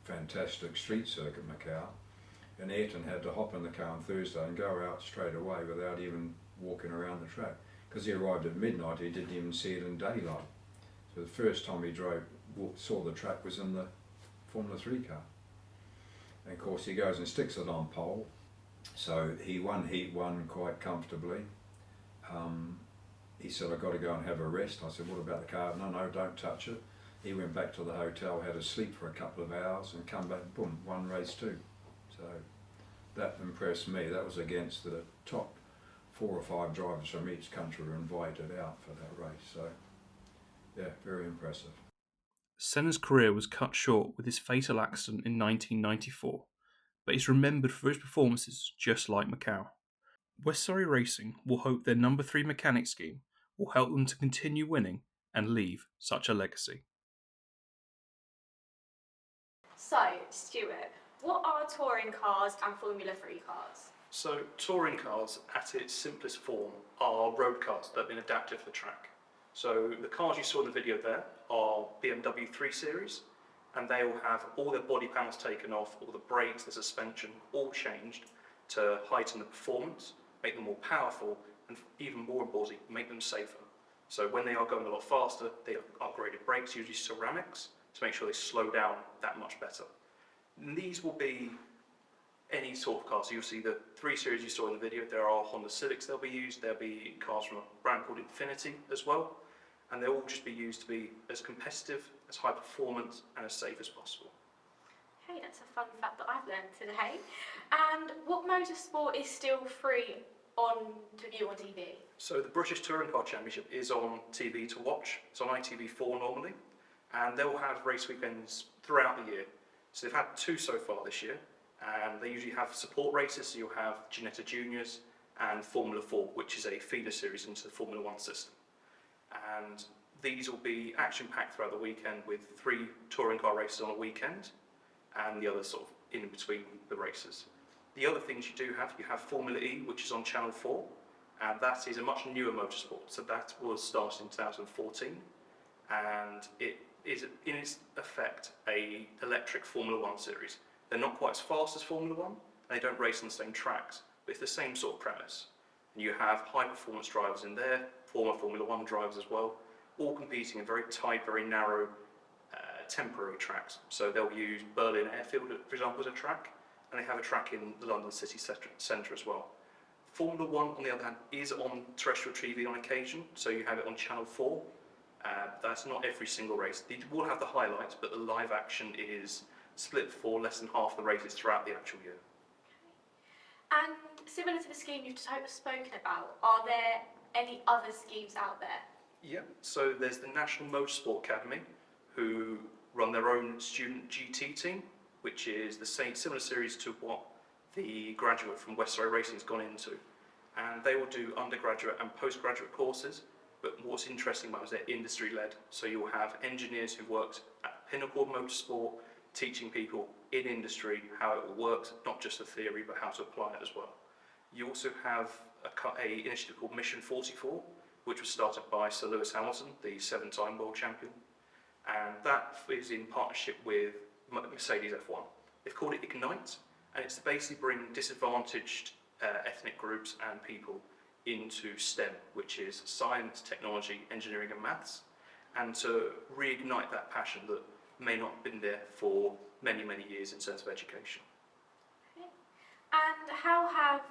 [SPEAKER 18] fantastic street circuit Macau, and Ayrton had to hop in the car on Thursday and go out straight away without even walking around the track. Because he arrived at midnight, he didn't even see it in daylight. So the first time he saw the track was in the Formula 3 car. And of course he goes and sticks it on pole. So he won Heat 1 quite comfortably. He said, I've got to go and have a rest. I said, what about the car? No, don't touch it. He went back to the hotel, had a sleep for a couple of hours, and come back, boom, won race 2. So that impressed me. That was against the top 4 or 5 drivers from each country were invited out for that race. So yeah, very impressive.
[SPEAKER 1] Senna's career was cut short with his fatal accident in 1994, but he's remembered for his performances just like Macau. West Surrey Racing will hope their number 3 mechanic scheme will help them to continue winning and leave such a legacy.
[SPEAKER 2] So, Stuart, what are touring cars and Formula 3 cars?
[SPEAKER 1] So, touring cars at its simplest form are road cars that have been adapted for the track. So, the cars you saw in the video there are BMW 3 Series, and they will have all their body panels taken off, all the brakes, the suspension, all changed, to heighten the performance, make them more powerful, and even more importantly, make them safer. So when they are going a lot faster, they have upgraded brakes, usually ceramics, to make sure they slow down that much better. And these will be any sort of car. So you'll see the 3 series you saw in the video. There are Honda Civics they'll be used. There'll be cars from a brand called Infiniti as well. And they'll all just be used to be as competitive, as high performance, and as safe as possible.
[SPEAKER 2] Hey, that's a fun fact that I've learned today. And what motorsport is still free to view on TV?
[SPEAKER 1] So the British Touring Car Championship is on TV to watch. It's on ITV4 normally, and they will have race weekends throughout the year. So they've had 2 so far this year, and they usually have support races. So you'll have Ginetta Juniors and Formula 4, which is a feeder series into the Formula 1 system. And these will be action-packed throughout the weekend with 3 touring car races on a weekend, and the others sort of in between the races. The other things you have Formula E, which is on Channel 4, and that is a much newer motorsport. So that was started in 2014, and it is in its effect a electric Formula 1 series. They're not quite as fast as Formula 1, and they don't race on the same tracks, but it's the same sort of premise. And you have high-performance drivers in there, former Formula 1 drivers as well, all competing in very tight, very narrow, temporary tracks. So they'll use Berlin Airfield, for example, as a track, and they have a track in the London city centre as well. Formula 1, on the other hand, is on terrestrial TV on occasion, so you have it on Channel 4. That's not every single race. They will have the highlights, but the live action is split for less than half the races throughout the actual year.
[SPEAKER 2] And similar to the scheme you've spoken about, are there any other schemes out there?
[SPEAKER 1] Yeah, so there's the National Motorsport Academy, who run their own student GT team, which is the same similar series to what the graduate from West Surrey Racing has gone into. And they will do undergraduate and postgraduate courses, but what's interesting about it is they're industry-led. So you'll have engineers who worked at Pinnacle Motorsport, teaching people in industry how it all works, not just the theory, but how to apply it as well. You also have a initiative called Mission 44, which was started by Sir Lewis Hamilton, the 7-time world champion. And that is in partnership with Mercedes F1. They've called it Ignite, and it's to basically bring disadvantaged ethnic groups and people into STEM, which is science, technology, engineering and maths, and to reignite that passion that may not have been there for many, many years in terms of education.
[SPEAKER 2] Okay. And how have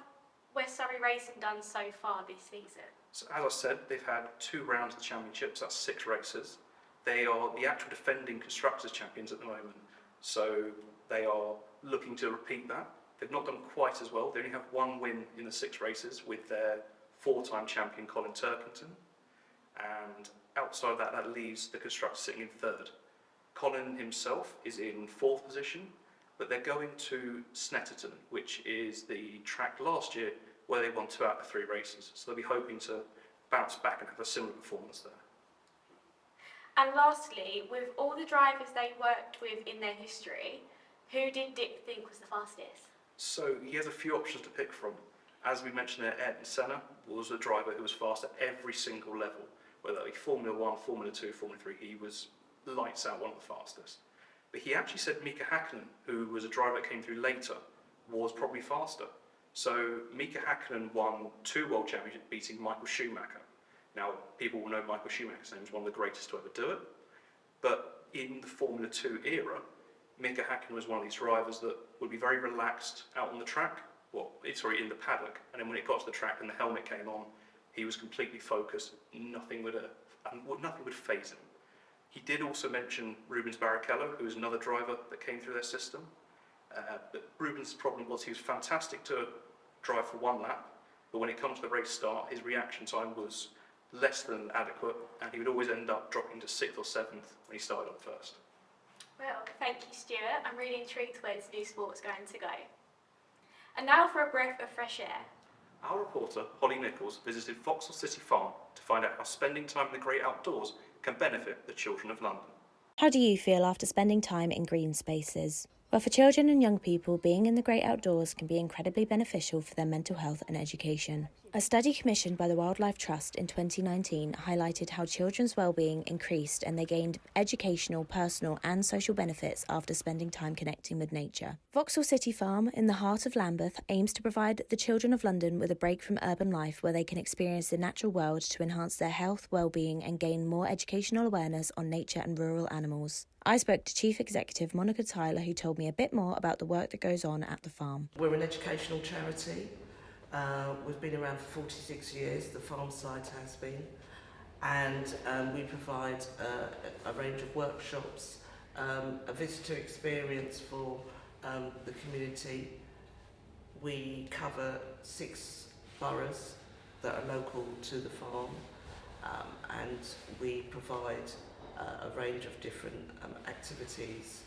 [SPEAKER 2] West Surrey Racing done so far this season?
[SPEAKER 1] So as I said, they've had 2 rounds of the championships, that's 6 races. They are the actual defending Constructors' champions at the moment, so they are looking to repeat that. They've not done quite as well. They only have 1 win in the 6 races with their 4-time champion Colin Turkington, and outside of that, that leaves the Constructors sitting in 3rd. Colin himself is in 4th position, but they're going to Snetterton, which is the track last year where they won 2 out of 3 races, so they'll be hoping to bounce back and have a similar performance there.
[SPEAKER 2] And lastly, with all the drivers they worked with in their history, who did Dick think was the fastest?
[SPEAKER 1] So he has a few options to pick from. As we mentioned there, Ayrton Senna was a driver who was fast at every single level, whether it be Formula 1, Formula 2, Formula 3, he was lights out one of the fastest. But he actually said Mika Häkkinen, who was a driver that came through later, was probably faster. So Mika Häkkinen won 2 world championships, beating Michael Schumacher. Now, people will know Michael Schumacher's name is one of the greatest to ever do it, but in the Formula 2 era, Mika Häkkinen was one of these drivers that would be very relaxed out on the track, in the paddock, and then when it got to the track and the helmet came on, he was completely focused, nothing would faze him. He did also mention Rubens Barrichello, who was another driver that came through their system, but Rubens' problem was he was fantastic to drive for 1 lap, but when it comes to the race start, his reaction time was less than adequate, and he would always end up dropping to 6th or 7th when he started on first.
[SPEAKER 2] Well, thank you, Stuart. I'm really intrigued where this new sport's going to go. And now for a breath of fresh air.
[SPEAKER 1] Our reporter, Holly Nichols, visited Vauxhall City Farm to find out how spending time in the great outdoors can benefit the children of London.
[SPEAKER 19] How do you feel after spending time in green spaces? Well, for children and young people, being in the great outdoors can be incredibly beneficial for their mental health and education. A study commissioned by the Wildlife Trust in 2019 highlighted how children's well-being increased and they gained educational, personal and social benefits after spending time connecting with nature. Vauxhall City Farm, in the heart of Lambeth, aims to provide the children of London with a break from urban life where they can experience the natural world to enhance their health, well-being and gain more educational awareness on nature and rural animals. I spoke to Chief Executive Monica Tyler, who told me a bit more about the work that goes on at the farm.
[SPEAKER 20] We're an educational charity. We've been around for 46 years, the farm side has been, and we provide a range of workshops, a visitor experience for the community. We cover 6 boroughs that are local to the farm, and we provide a range of different activities,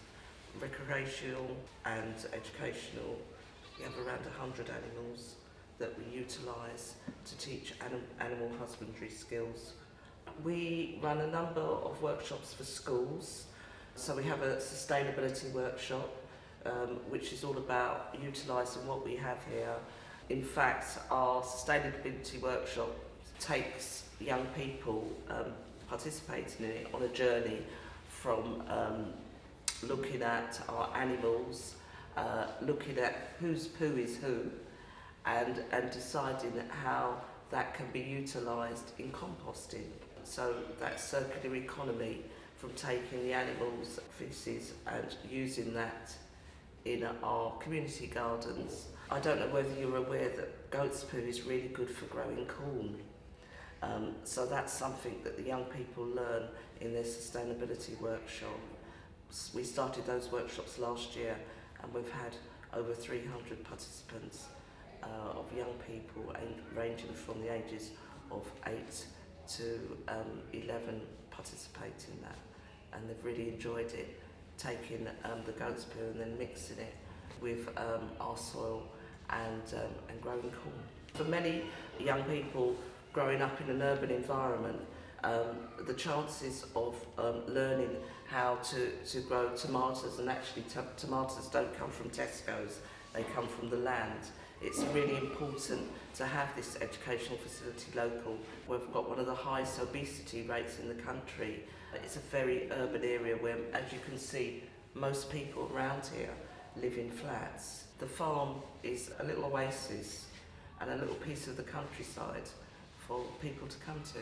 [SPEAKER 20] recreational and educational. We have around 100 animals that we utilise to teach animal husbandry skills. We run a number of workshops for schools. So we have a sustainability workshop, which is all about utilising what we have here. In fact, our sustainability workshop takes young people participating in it on a journey from looking at our animals, looking at whose poo is who, and deciding how that can be utilised in composting. So that circular economy from taking the animals' faeces and using that in our community gardens. I don't know whether you're aware that goat's poo is really good for growing corn. So that's something that the young people learn in their sustainability workshop. We started those workshops last year and we've had over 300 participants of young people ranging from the ages of 8 to 11 participate in that, and they've really enjoyed it, taking the goat's poo and then mixing it with our soil and growing corn. For many young people growing up in an urban environment, the chances of learning how to grow tomatoes, and actually tomatoes don't come from Tesco's, they come from the land. It's really important to have this educational facility local. We've got one of the highest obesity rates in the country. It's a very urban area where, as you can see, most people around here live in flats. The farm is a little oasis and a little piece of the countryside for people to come to.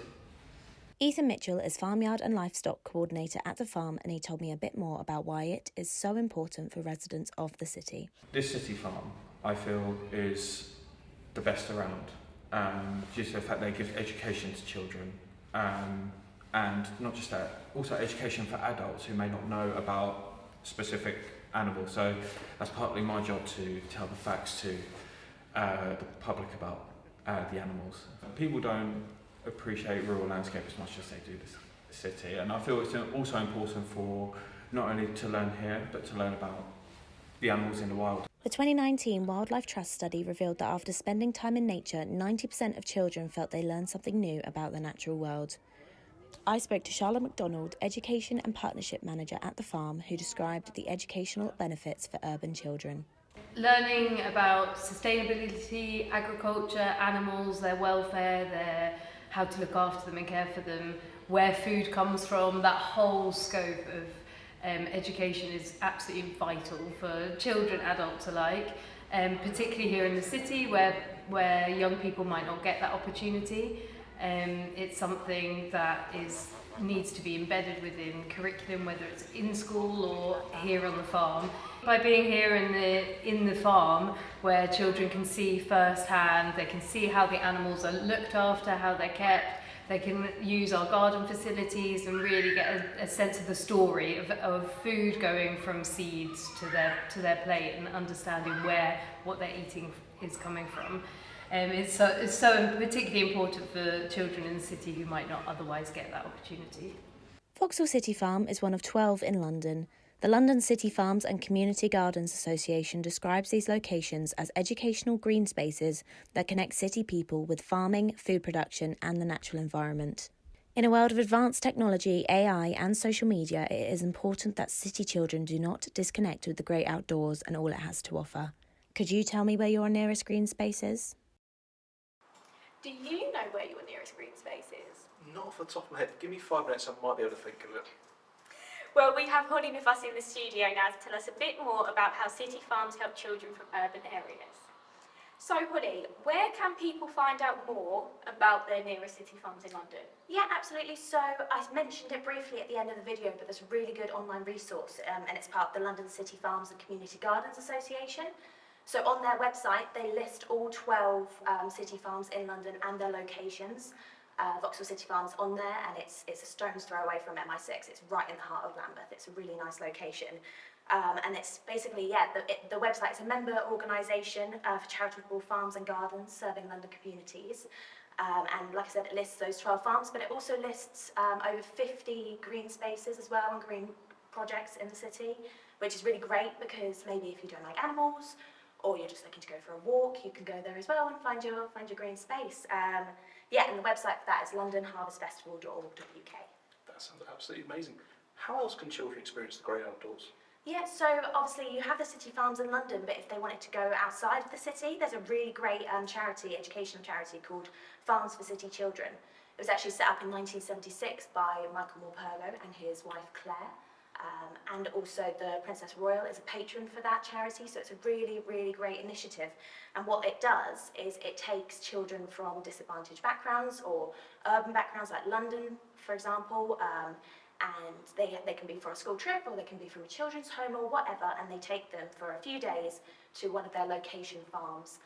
[SPEAKER 19] Ethan Mitchell is Farmyard and Livestock Coordinator at the farm, and he told me a bit more about why it is so important for residents of the city.
[SPEAKER 1] This city farm, I feel, is the best around. Just the fact that it gives education to children, and not just that, also education for adults who may not know about specific animals. So that's partly my job to tell the facts to the public about the animals. People don't appreciate rural landscape as much as they do this city, and I feel it's also important for not only to learn here, but to learn about the animals in the wild.
[SPEAKER 19] The 2019 Wildlife Trust study revealed that after spending time in nature, 90% of children felt they learned something new about the natural world. I spoke to Charlotte McDonald, Education and Partnership Manager at the farm, who described the educational benefits for urban children.
[SPEAKER 21] Learning about sustainability, agriculture, animals, their welfare, how to look after them and care for them, where food comes from, that whole scope of education is absolutely vital for children, adults alike, particularly here in the city where young people might not get that opportunity. It's something that needs to be embedded within curriculum, whether it's in school or here on the farm. By being here in the farm, where children can see firsthand, they can see how the animals are looked after, how they're kept, they can use our garden facilities and really get a sense of the story of food going from seeds to their plate, and understanding what they're eating is coming from. It's so particularly important for children in the city who might not otherwise get that opportunity.
[SPEAKER 19] Vauxhall City Farm is one of 12 in London. The London City Farms and Community Gardens Association describes these locations as educational green spaces that connect city people with farming, food production and the natural environment. In a world of advanced technology, AI and social media, it is important that city children do not disconnect with the great outdoors and all it has to offer. Could you tell me where your nearest green space is?
[SPEAKER 2] Do you know where your nearest green space is?
[SPEAKER 1] Not off the top of my head. Give me 5 minutes, I might be able to think of it.
[SPEAKER 2] Well, we have Holly with us in the studio now to tell us a bit more about how city farms help children from urban areas. So, Holly, where can people find out more about their nearest city farms in London?
[SPEAKER 4] Yeah, absolutely. So I mentioned it briefly at the end of the video, but there's a really good online resource and it's part of the London City Farms and Community Gardens Association. So on their website, they list all 12 city farms in London and their locations. Vauxhall City Farm's on there, and it's a stone's throw away from MI6. It's right in the heart of Lambeth. It's a really nice location. And it's basically, the website is a member organisation for charitable farms and gardens serving London communities. And like I said, it lists those 12 farms, but it also lists over 50 green spaces as well and green projects in the city, which is really great because maybe if you don't like animals or you're just looking to go for a walk, you can go there as well and find your green space. And the website for that is londonharvestfestival.org.uk.
[SPEAKER 1] That sounds absolutely amazing. How else can children experience the great outdoors?
[SPEAKER 4] Yeah, so obviously you have the city farms in London, but if they wanted to go outside of the city, there's a really great educational charity called Farms for City Children. It was actually set up in 1976 by Michael Morpurgo and his wife Claire. And also the Princess Royal is a patron for that charity, so it's a really, really great initiative. And what it does is it takes children from disadvantaged backgrounds or urban backgrounds like London, for example, and they can be for a school trip or they can be from a children's home or whatever, and they take them for a few days to one of their location farms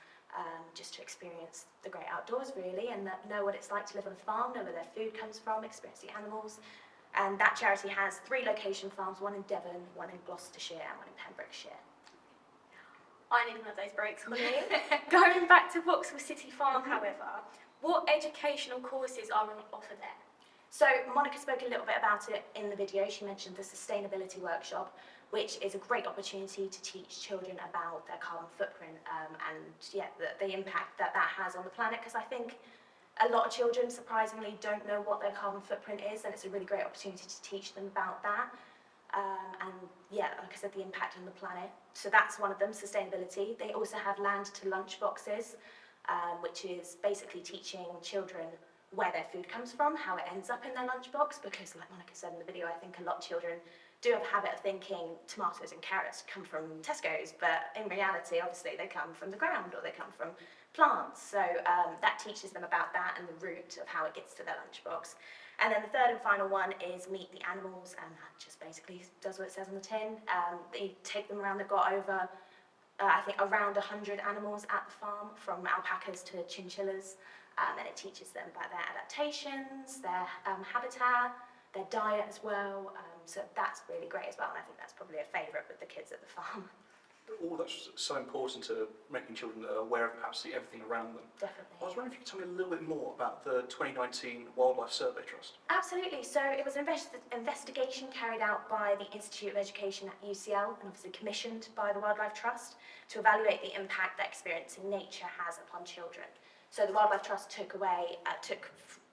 [SPEAKER 4] just to experience the great outdoors really, and know what it's like to live on a farm, know where their food comes from, experience the animals. And that charity has 3 location farms, one in Devon, one in Gloucestershire and one in Pembrokeshire.
[SPEAKER 2] I need one of those breaks, Holly. Going back to Vauxhall City Farm, however, what educational courses are on offer there?
[SPEAKER 4] So Monica spoke a little bit about it in the video. She mentioned the sustainability workshop, which is a great opportunity to teach children about their carbon footprint the impact that has on the planet, because I think a lot of children, surprisingly, don't know what their carbon footprint is, and it's a really great opportunity to teach them about that. Like I said, the impact on the planet. So that's one of them, sustainability. They also have land to lunch boxes, which is basically teaching children where their food comes from, how it ends up in their lunchbox, because like Monica said in the video, I think a lot of children do have a habit of thinking tomatoes and carrots come from Tesco's, but in reality, obviously, they come from the ground or they come from plants. So that teaches them about that and the route of how it gets to their lunchbox. And then the third and final one is meet the animals, and that just basically does what it says on the tin. They take them around. They've got over, I think, around 100 animals at the farm, from alpacas to chinchillas, and it teaches them about their adaptations, their habitat, their diet as well. So that's really great as well, and I think that's probably a favourite with the kids at the farm.
[SPEAKER 1] All that's so important to making children that are aware of absolutely everything around them.
[SPEAKER 4] Definitely.
[SPEAKER 1] I was wondering if you could tell me a little bit more about the 2019 Wildlife Survey Trust.
[SPEAKER 4] Absolutely. So it was an investigation carried out by the Institute of Education at UCL and obviously commissioned by the Wildlife Trust to evaluate the impact that experiencing nature has upon children. So the Wildlife Trust took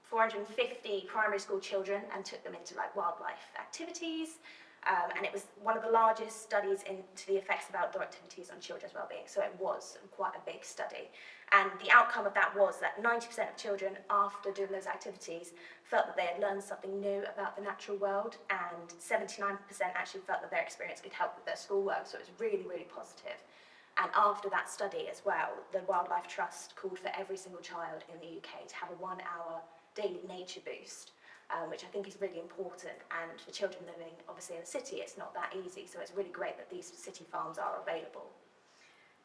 [SPEAKER 4] 450 primary school children and took them into wildlife activities. And it was one of the largest studies into the effects of outdoor activities on children's well-being, so it was quite a big study. And the outcome of that was that 90% of children, after doing those activities, felt that they had learned something new about the natural world, and 79% actually felt that their experience could help with their schoolwork, so it was really, really positive. And after that study as well, the Wildlife Trust called for every single child in the UK to have a 1-hour daily nature boost. Which I think is really important, and for children living obviously in the city it's not that easy, so it's really great that these city farms are available.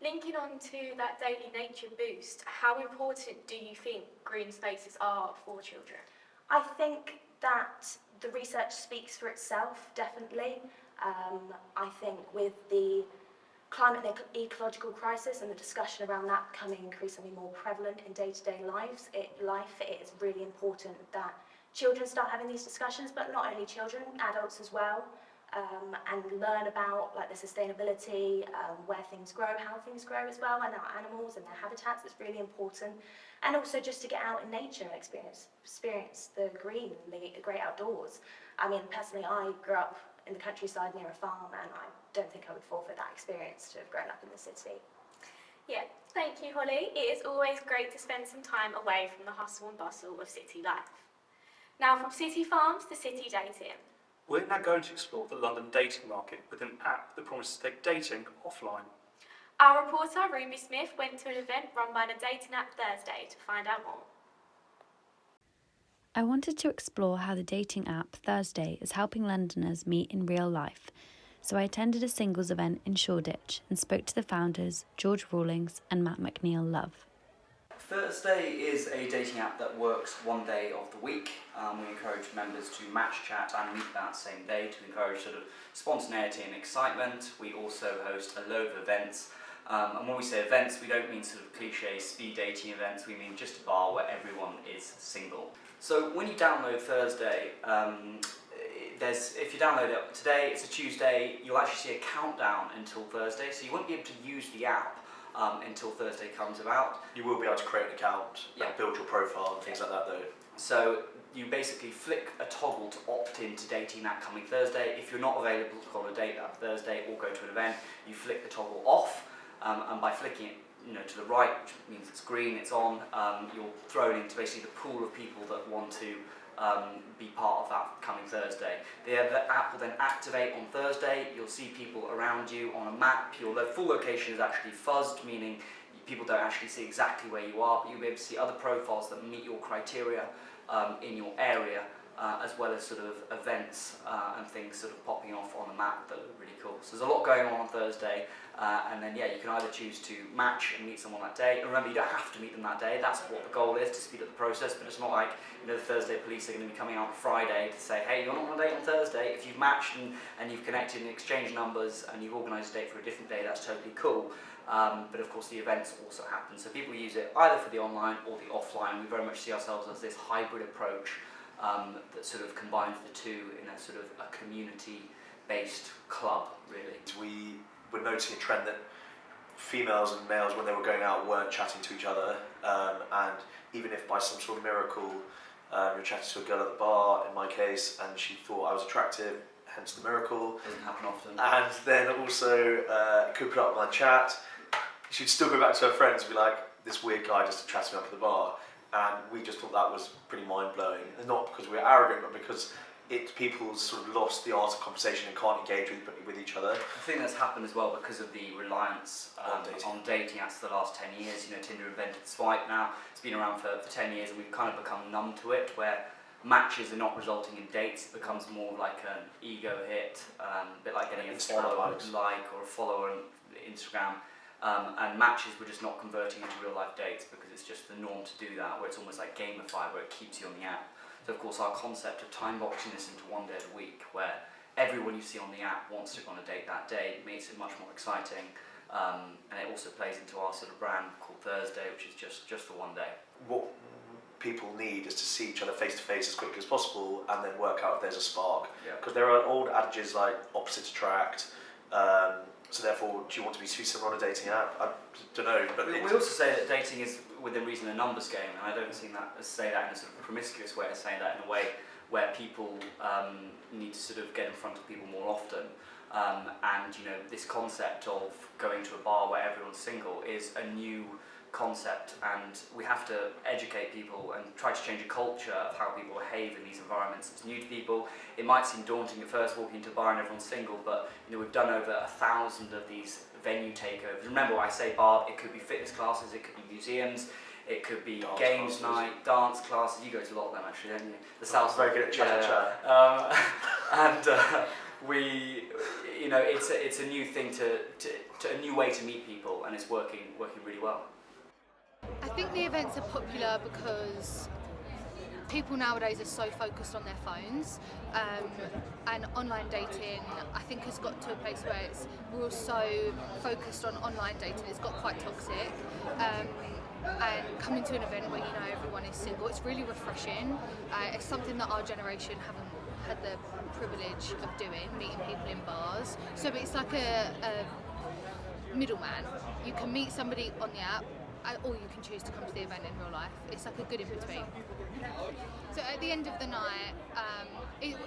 [SPEAKER 2] Linking on to that daily nature boost, how important do you think green spaces are for children?
[SPEAKER 4] I think that the research speaks for itself, definitely. I think with the climate and ecological crisis and the discussion around that becoming increasingly more prevalent in day-to-day life, it is really important that children start having these discussions, but not only children, adults as well. and learn about like the sustainability, where things grow, how things grow as well, and our animals and their habitats. It's really important. And also just to get out in nature and experience the green and the great outdoors. I mean, personally, I grew up in the countryside near a farm, and I don't think I would forfeit that experience to have grown up in the city.
[SPEAKER 2] Yeah, thank you, Holly. It is always great to spend some time away from the hustle and bustle of city life. Now, from city farms to city dating.
[SPEAKER 1] We're now going to explore the London dating market with an app that promises to take dating offline.
[SPEAKER 2] Our reporter, Ruby Smith, went to an event run by the dating app Thursday to find out more.
[SPEAKER 5] I wanted to explore how the dating app Thursday is helping Londoners meet in real life, so I attended a singles event in Shoreditch and spoke to the founders, George Rawlings and Matt McNeil Love.
[SPEAKER 22] Thursday is a dating app that works one day of the week. We encourage members to match, chat and meet that same day to encourage sort of spontaneity and excitement. We also host a load of events. And when we say events, we don't mean sort of cliche speed dating events, we mean just a bar where everyone is single. So when you download Thursday, if you download it today, it's a Tuesday, you'll actually see a countdown until Thursday, so you won't be able to use the app until Thursday comes about.
[SPEAKER 23] You will be able to create an account and build your profile and things like that though.
[SPEAKER 22] So you basically flick a toggle to opt into dating that coming Thursday. If you're not available to go on a date that Thursday or go to an event, you flick the toggle off, and by flicking it to the right, which means it's green, it's on, you're thrown into basically the pool of people that want to be part of that coming Thursday. The app will then activate on Thursday. You'll see people around you on a map. Your full location is actually fuzzed, meaning people don't actually see exactly where you are, but you'll be able to see other profiles that meet your criteria in your area, as well as sort of events and things sort of popping off on the map that look really cool. So there's a lot going on Thursday, and then you can either choose to match and meet someone that day. And remember, you don't have to meet them that day. That's what the goal is, to speed up the process. But it's not like the Thursday police are going to be coming out on Friday to say, hey, you're not on a date on Thursday. If you've matched and you've connected and exchanged numbers and you've organised a date for a different day, that's totally cool. But of course the events also happen. So people use it either for the online or the offline. We very much see ourselves as this hybrid approach that sort of combines the two in a sort of a community-based club, really.
[SPEAKER 23] We were noticing a trend that females and males, when they were going out, weren't chatting to each other, and even if by some sort of miracle you're chatting to a girl at the bar, in my case, and she thought I was attractive, hence the miracle.
[SPEAKER 22] Doesn't happen often.
[SPEAKER 23] And then also could put up my chat, she'd still go back to her friends and be like, this weird guy just chatted me up at the bar. And we just thought that was pretty mind-blowing, and not because we're arrogant, but because people sort of lost the art of conversation and can't engage with each other.
[SPEAKER 22] I think that's happened as well because of the reliance on dating apps for the last 10 years. Tinder invented Swipe now. It's been around for 10 years, and we've kind of become numb to it, where matches are not resulting in dates. It becomes more like an ego hit, a bit like getting a follower like or a follower on Instagram. And matches were just not converting into real life dates because it's just the norm to do that, where it's almost like gamified, where it keeps you on the app. So of course our concept of time boxing this into one day of the week, where everyone you see on the app wants to go on a date that day, makes it much more exciting, and it also plays into our sort of brand called Thursday, which is just the one day.
[SPEAKER 23] What people need is to see each other face to face as quickly as possible and then work out if there's a spark. Because there are old adages like opposites attract, so therefore, do you want to be too similar on a dating app? I don't know. But
[SPEAKER 22] we also say that dating is within reason a numbers game, and I don't say that in a sort of promiscuous way. I say that in a way where people need to sort of get in front of people more often. And this concept of going to a bar where everyone's single is a new concept, and we have to educate people and try to change a culture of how people behave in these environments. It's new to people. It might seem daunting at first walking into a bar and everyone's single, but we've done over 1,000 of these venue takeovers. Remember, when I say bar, it could be fitness classes, it could be museums, it could be dance games classes. Night, dance classes. You go to a lot of them actually, don't you? The South
[SPEAKER 23] very good at chat.
[SPEAKER 22] It's a new thing to a new way to meet people, and it's working really well.
[SPEAKER 24] I think the events are popular because people nowadays are so focused on their phones, and online dating I think has got to a place where we're all so focused on online dating, it's got quite toxic, and coming to an event where everyone is single, it's really refreshing. It's something that our generation had the privilege of doing, meeting people in bars. So it's like a middleman. You can meet somebody on the app, or you can choose to come to the event in real life. It's like a good in between. So at the end of the night,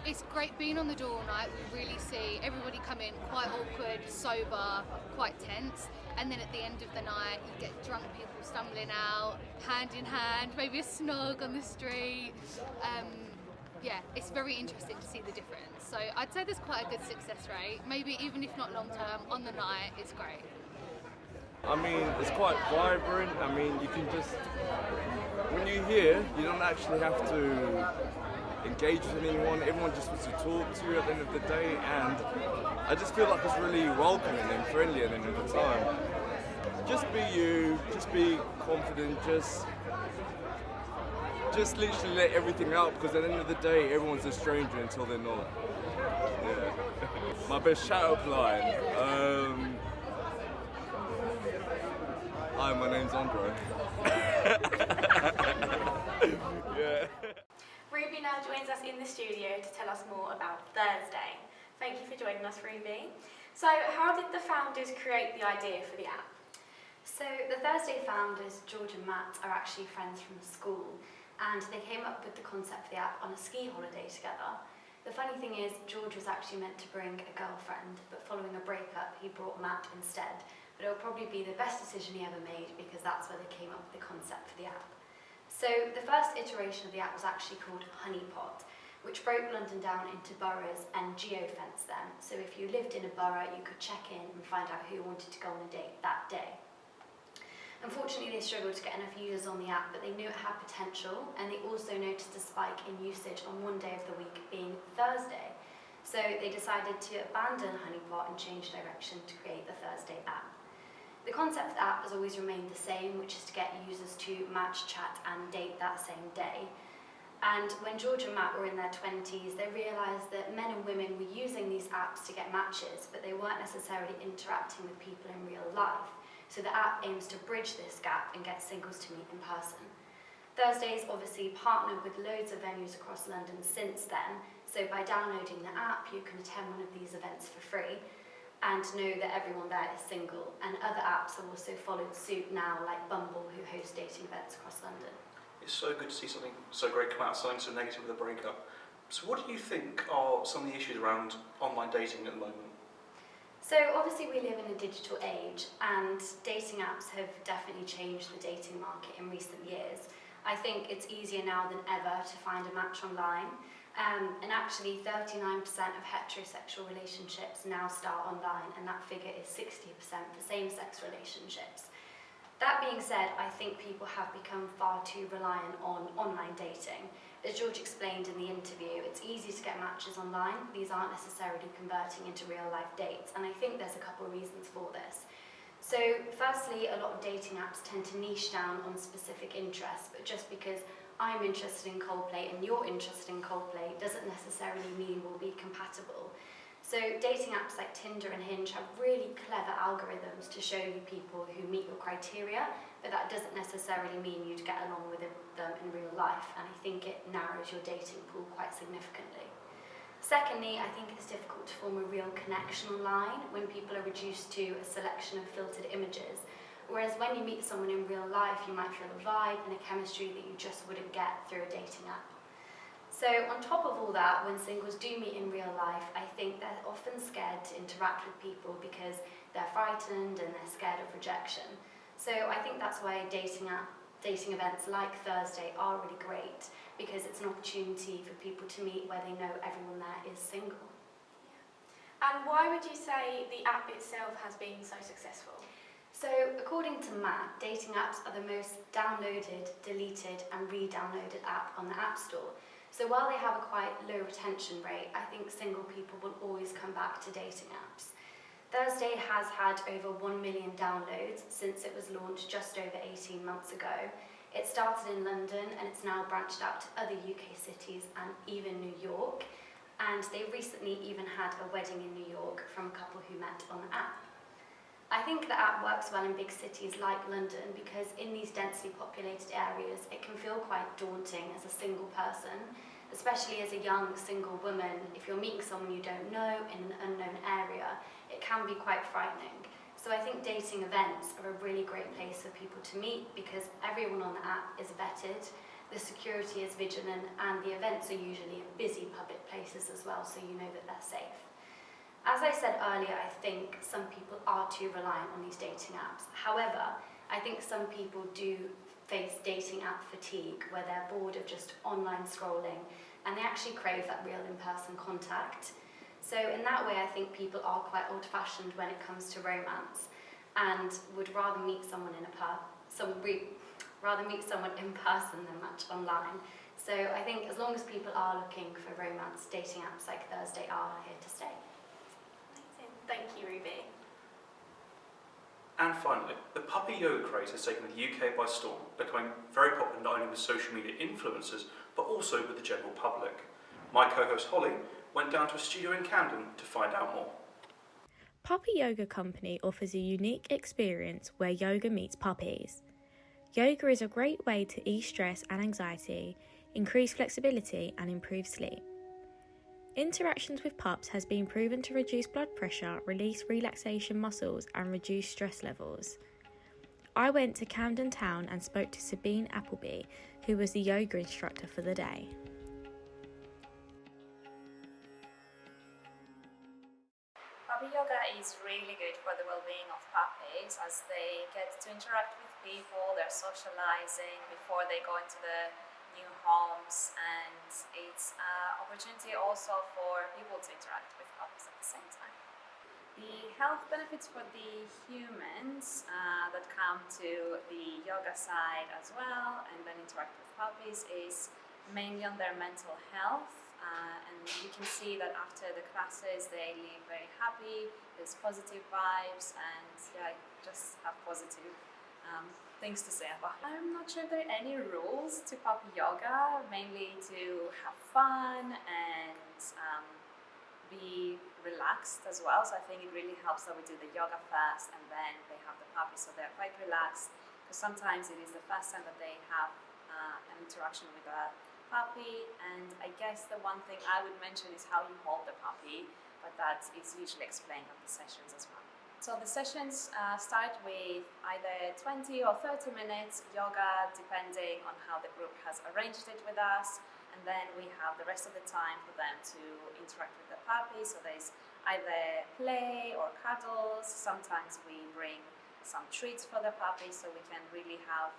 [SPEAKER 24] it's great being on the door all night. We really see everybody come in quite awkward, sober, quite tense. And then at the end of the night, you get drunk people stumbling out, hand in hand, maybe a snog on the street. Yeah, it's very interesting to see the difference. So I'd say there's quite a good success rate. Maybe even if not long term, on the night, it's great.
[SPEAKER 3] I mean, it's quite vibrant. I mean, you can just, when you're here, you don't actually have to engage with anyone. Everyone just wants to talk to you at the end of the day, and I just feel like it's really welcoming and friendly at the end of the time. Just be you, just be confident, just literally let everything out, because at the end of the day, everyone's a stranger until they're not. Yeah. My best shout-out line. Hi, my name's Andre. Yeah.
[SPEAKER 2] Ruby now joins us in the studio to tell us more about Thursday. Thank you for joining us, Ruby. So, how did the founders create the idea for the app?
[SPEAKER 6] So, the Thursday founders, George and Matt, are actually friends from school, and they came up with the concept for the app on a ski holiday together. The funny thing is, George was actually meant to bring a girlfriend, but following a breakup, he brought Matt instead. But it'll probably be the best decision he ever made, because that's where they came up with the concept for the app. So the first iteration of the app was actually called Honeypot, which broke London down into boroughs and geo-fenced them. So if you lived in a borough, you could check in and find out who wanted to go on a date that day. Unfortunately, they struggled to get enough users on the app, but they knew it had potential, and they also noticed a spike in usage on one day of the week, being Thursday. So they decided to abandon Honeypot and change direction to create the Thursday app. The concept of the app has always remained the same, which is to get users to match, chat and date that same day. And when George and Matt were in their 20s, they realised that men and women were using these apps to get matches, but they weren't necessarily interacting with people in real life. So the app aims to bridge this gap and get singles to meet in person. Thursday's obviously partnered with loads of venues across London since then, so by downloading the app you can attend one of these events for free and know that everyone there is single. And other apps have also followed suit now, like Bumble, who host dating events across London.
[SPEAKER 1] It's so good to see something so great come out of something so negative with a breakup. So what do you think are some of the issues around online dating at the moment?
[SPEAKER 6] So obviously we live in a digital age, and dating apps have definitely changed the dating market in recent years. I think it's easier now than ever to find a match online. And actually 39% of heterosexual relationships now start online, and that figure is 60% for same-sex relationships. That being said, I think people have become far too reliant on online dating. As George explained in the interview, it's easy to get matches online. These aren't necessarily converting into real-life dates, and I think there's a couple of reasons for this. So firstly, a lot of dating apps tend to niche down on specific interests, but just because I'm interested in Coldplay and you're interested in Coldplay doesn't necessarily mean we'll be compatible. So dating apps like Tinder and Hinge have really clever algorithms to show you people who meet your criteria, but that doesn't necessarily mean you'd get along with them in real life, and I think it narrows your dating pool quite significantly. Secondly, I think it's difficult to form a real connection online when people are reduced to a selection of filtered images. Whereas when you meet someone in real life, you might feel a vibe and a chemistry that you just wouldn't get through a dating app. So on top of all that, when singles do meet in real life, I think they're often scared to interact with people because they're frightened and they're scared of rejection. So I think that's why dating events like Thursday are really great, because it's an opportunity for people to meet where they know everyone there is single.
[SPEAKER 2] And why would you say the app itself has been so successful?
[SPEAKER 6] So, according to Matt, dating apps are the most downloaded, deleted and re-downloaded app on the App Store. So while they have a quite low retention rate, I think single people will always come back to dating apps. Thursday has had over 1 million downloads since it was launched just over 18 months ago. It started in London and it's now branched out to other UK cities and even New York. And they recently even had a wedding in New York from a couple who met on the app. I think the app works well in big cities like London because in these densely populated areas it can feel quite daunting as a single person. Especially as a young single woman, if you're meeting someone you don't know in an unknown area, it can be quite frightening. So I think dating events are a really great place for people to meet because everyone on the app is vetted, the security is vigilant, and the events are usually in busy public places as well, so you know that they're safe. As I said earlier, I think some people are too reliant on these dating apps. However, I think some people do face dating app fatigue, where they're bored of just online scrolling and they actually crave that real in-person contact. So in that way, I think people are quite old-fashioned when it comes to romance and would rather meet someone in person than match online. So I think as long as people are looking for romance, dating apps like Thursday are here to stay.
[SPEAKER 2] Amazing. Thank you, Ruby.
[SPEAKER 1] And finally, the puppy yoga craze has taken the UK by storm, becoming very popular not only with social media influencers, but also with the general public. My co-host Holly went down to a studio in Camden to find out more.
[SPEAKER 19] Puppy Yoga Company offers a unique experience where yoga meets puppies. Yoga is a great way to ease stress and anxiety, increase flexibility and improve sleep. Interactions with pups has been proven to reduce blood pressure, release relaxation muscles and reduce stress levels. I went to Camden Town and spoke to Sabine Appleby, who was the yoga instructor for the day.
[SPEAKER 7] Puppy yoga is really good for the well-being of puppies as they get to interact with people, they're socializing before they go into the new homes, and it's an opportunity also for people to interact with puppies at the same time. The health benefits for the humans that come to the yoga side as well and then interact with puppies is mainly on their mental health. And you can see that after the classes they leave very happy, there's positive vibes, and yeah, just have positive things to say about it. I'm not sure if there are any rules to puppy yoga, mainly to have fun and be relaxed as well. So I think it really helps that we do the yoga first and then they have the puppy, so they're quite relaxed, because sometimes it is the first time that they have an interaction with a puppy. And I guess the one thing I would mention is how you hold the puppy, but that is usually explained on the sessions as well. So the sessions start with either 20 or 30 minutes yoga, depending on how the group has arranged it with us. And then we have the rest of the time for them to interact with the puppy. So there's either play or cuddles. Sometimes we bring some treats for the puppy, so we can really have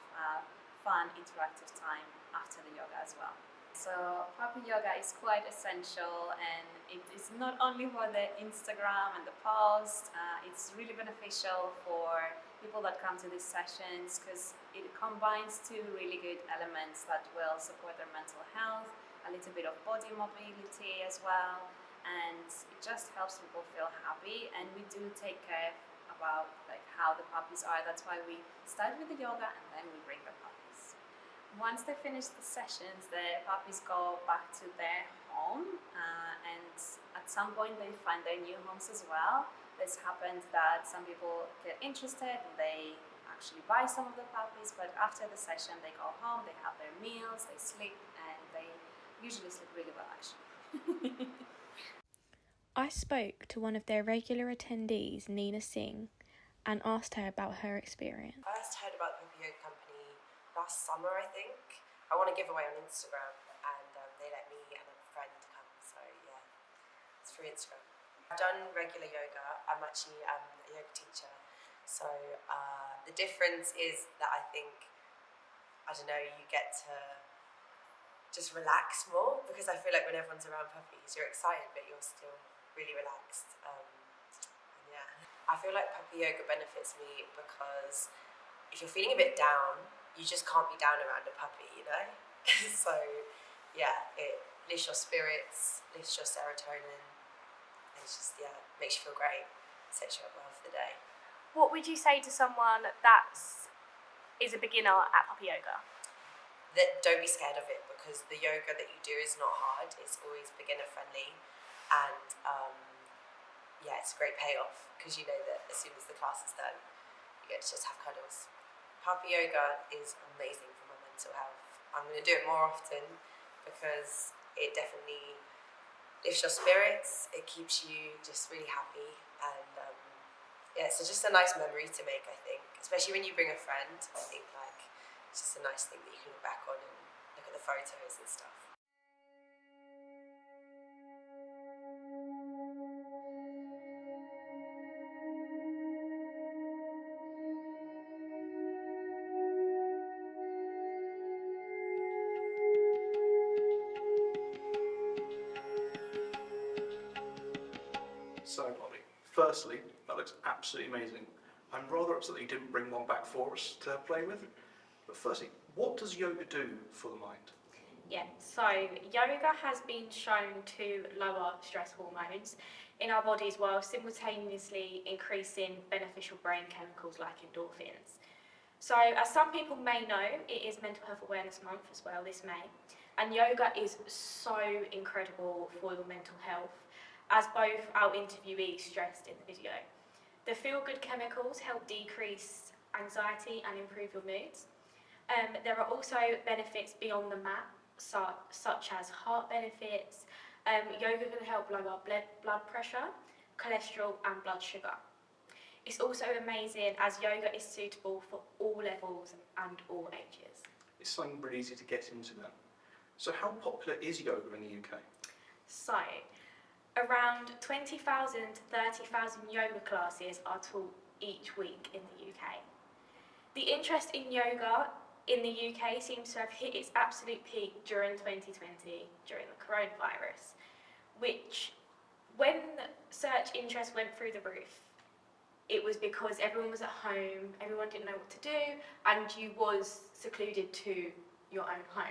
[SPEAKER 7] fun, interactive time after the yoga as well. So puppy yoga is quite essential, and it is not only for the Instagram and the post, it's really beneficial for people that come to these sessions because it combines two really good elements that will support their mental health, a little bit of body mobility as well, and it just helps people feel happy. And we do take care about how the puppies are. That's why we start with the yoga and then we bring the puppies. Once they finish the sessions, the puppies go back to their home, and at some point they find their new homes as well. This happens that some people get interested and they actually buy some of the puppies, but after the session they go home, they have their meals, they sleep, and they usually sleep really well actually.
[SPEAKER 19] I spoke to one of their regular attendees, Nina Singh, and asked her about her experience.
[SPEAKER 8] I first heard about the Puppy Yoga Company last summer, I think. I want to give away on Instagram, and they let me and a friend come, so yeah, it's through Instagram. I've done regular yoga. I'm actually a yoga teacher, so the difference is that I think, I don't know, you get to just relax more, because I feel like when everyone's around puppies, you're excited, but you're still really relaxed. And yeah, I feel like puppy yoga benefits me because if you're feeling a bit down, you just can't be down around a puppy, you know? So yeah, it lifts your spirits, lifts your serotonin, and it's just, yeah, makes you feel great, sets you up well for the day.
[SPEAKER 2] What would you say to someone that is a beginner at puppy yoga?
[SPEAKER 8] That don't be scared of it, because the yoga that you do is not hard. It's always beginner friendly, and yeah, it's a great payoff, because you know that as soon as the class is done, you get to just have cuddles. Puppy yoga is amazing for my mental health. I'm going to do it more often because it definitely lifts your spirits, it keeps you just really happy, and yeah, so just a nice memory to make, I think, especially when you bring a friend. I think like it's just a nice thing that you can look back on and look at the photos and stuff.
[SPEAKER 1] So, Holly, firstly, that looks absolutely amazing. I'm rather upset that you didn't bring one back for us to play with. But firstly, what does yoga do for the mind?
[SPEAKER 2] Yeah, so yoga has been shown to lower stress hormones in our bodies while simultaneously increasing beneficial brain chemicals like endorphins. So, as some people may know, it is Mental Health Awareness Month as well this May, and yoga is so incredible for your mental health, as both our interviewees stressed in the video. The feel-good chemicals help decrease anxiety and improve your moods. There are also benefits beyond the mat, such as heart benefits. Yoga can help lower blood pressure, cholesterol and blood sugar. It's also amazing as yoga is suitable for all levels and all ages.
[SPEAKER 1] It's something really easy to get into then. So how popular is yoga in the UK?
[SPEAKER 2] So, around 20,000 to 30,000 yoga classes are taught each week in the UK. The interest in yoga in the UK seems to have hit its absolute peak during 2020, during the coronavirus, which, when search interest went through the roof, it was because everyone was at home, everyone didn't know what to do, and you was secluded to your own home.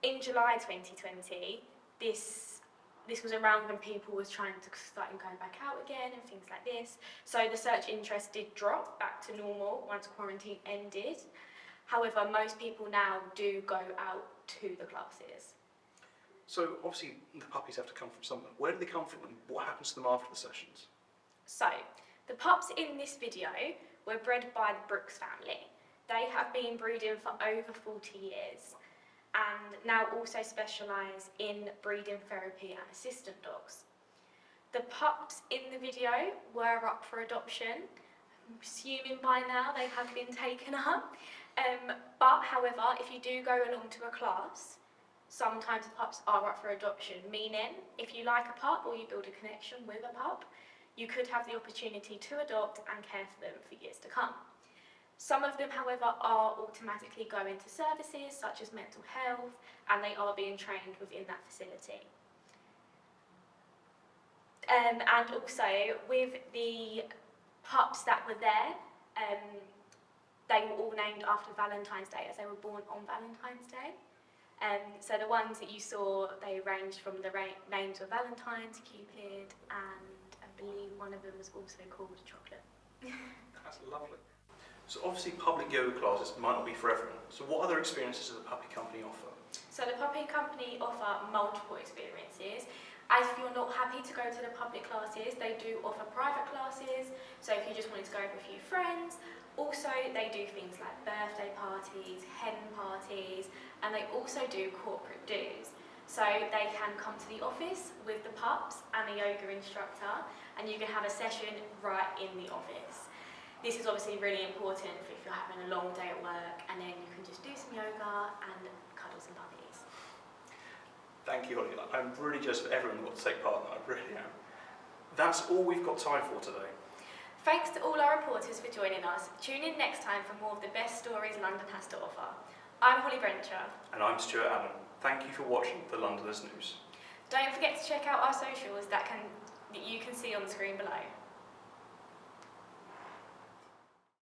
[SPEAKER 2] In July 2020, this was around when people was trying to start going back out again and things like this. So the search interest did drop back to normal once quarantine ended. However, most people now do go out to the classes.
[SPEAKER 1] So obviously the puppies have to come from somewhere. Where do they come from and what happens to them after the sessions?
[SPEAKER 2] So, the pups in this video were bred by the Brooks family. They have been breeding for over 40 years and now also specialise in breeding therapy and assistant dogs. The pups in the video were up for adoption. I'm assuming by now they have been taken up. But however, if you do go along to a class, sometimes the pups are up for adoption, meaning if you like a pup or you build a connection with a pup, you could have the opportunity to adopt and care for them for years to come. Some of them, however, are automatically going to services such as mental health, and they are being trained within that facility. And also, with the pups that were there, they were all named after Valentine's Day, as they were born on Valentine's Day. So the ones that you saw, they ranged from the names of Valentine's, Cupid, and I believe one of them was also called Chocolate.
[SPEAKER 1] That's lovely. So obviously public yoga classes might not be for everyone. So what other experiences does the puppy company offer?
[SPEAKER 2] So the puppy company offer multiple experiences. As if you're not happy to go to the public classes, they do offer private classes. So if you just wanted to go with a few friends. Also, they do things like birthday parties, hen parties, and they also do corporate dues. So they can come to the office with the pups and a yoga instructor, and you can have a session right in the office. This is obviously really important if you're having a long day at work, and then you can just do some yoga and cuddle some puppies.
[SPEAKER 1] Thank you, Holly. I'm really just for everyone who got to take part in that, I really am. That's all we've got time for today.
[SPEAKER 2] Thanks to all our reporters for joining us. Tune in next time for more of the best stories London has to offer. I'm Holly Brencher.
[SPEAKER 1] And I'm Stuart Allen. Thank you for watching the Londoners News.
[SPEAKER 2] Don't forget to check out our socials that you can see on the screen below.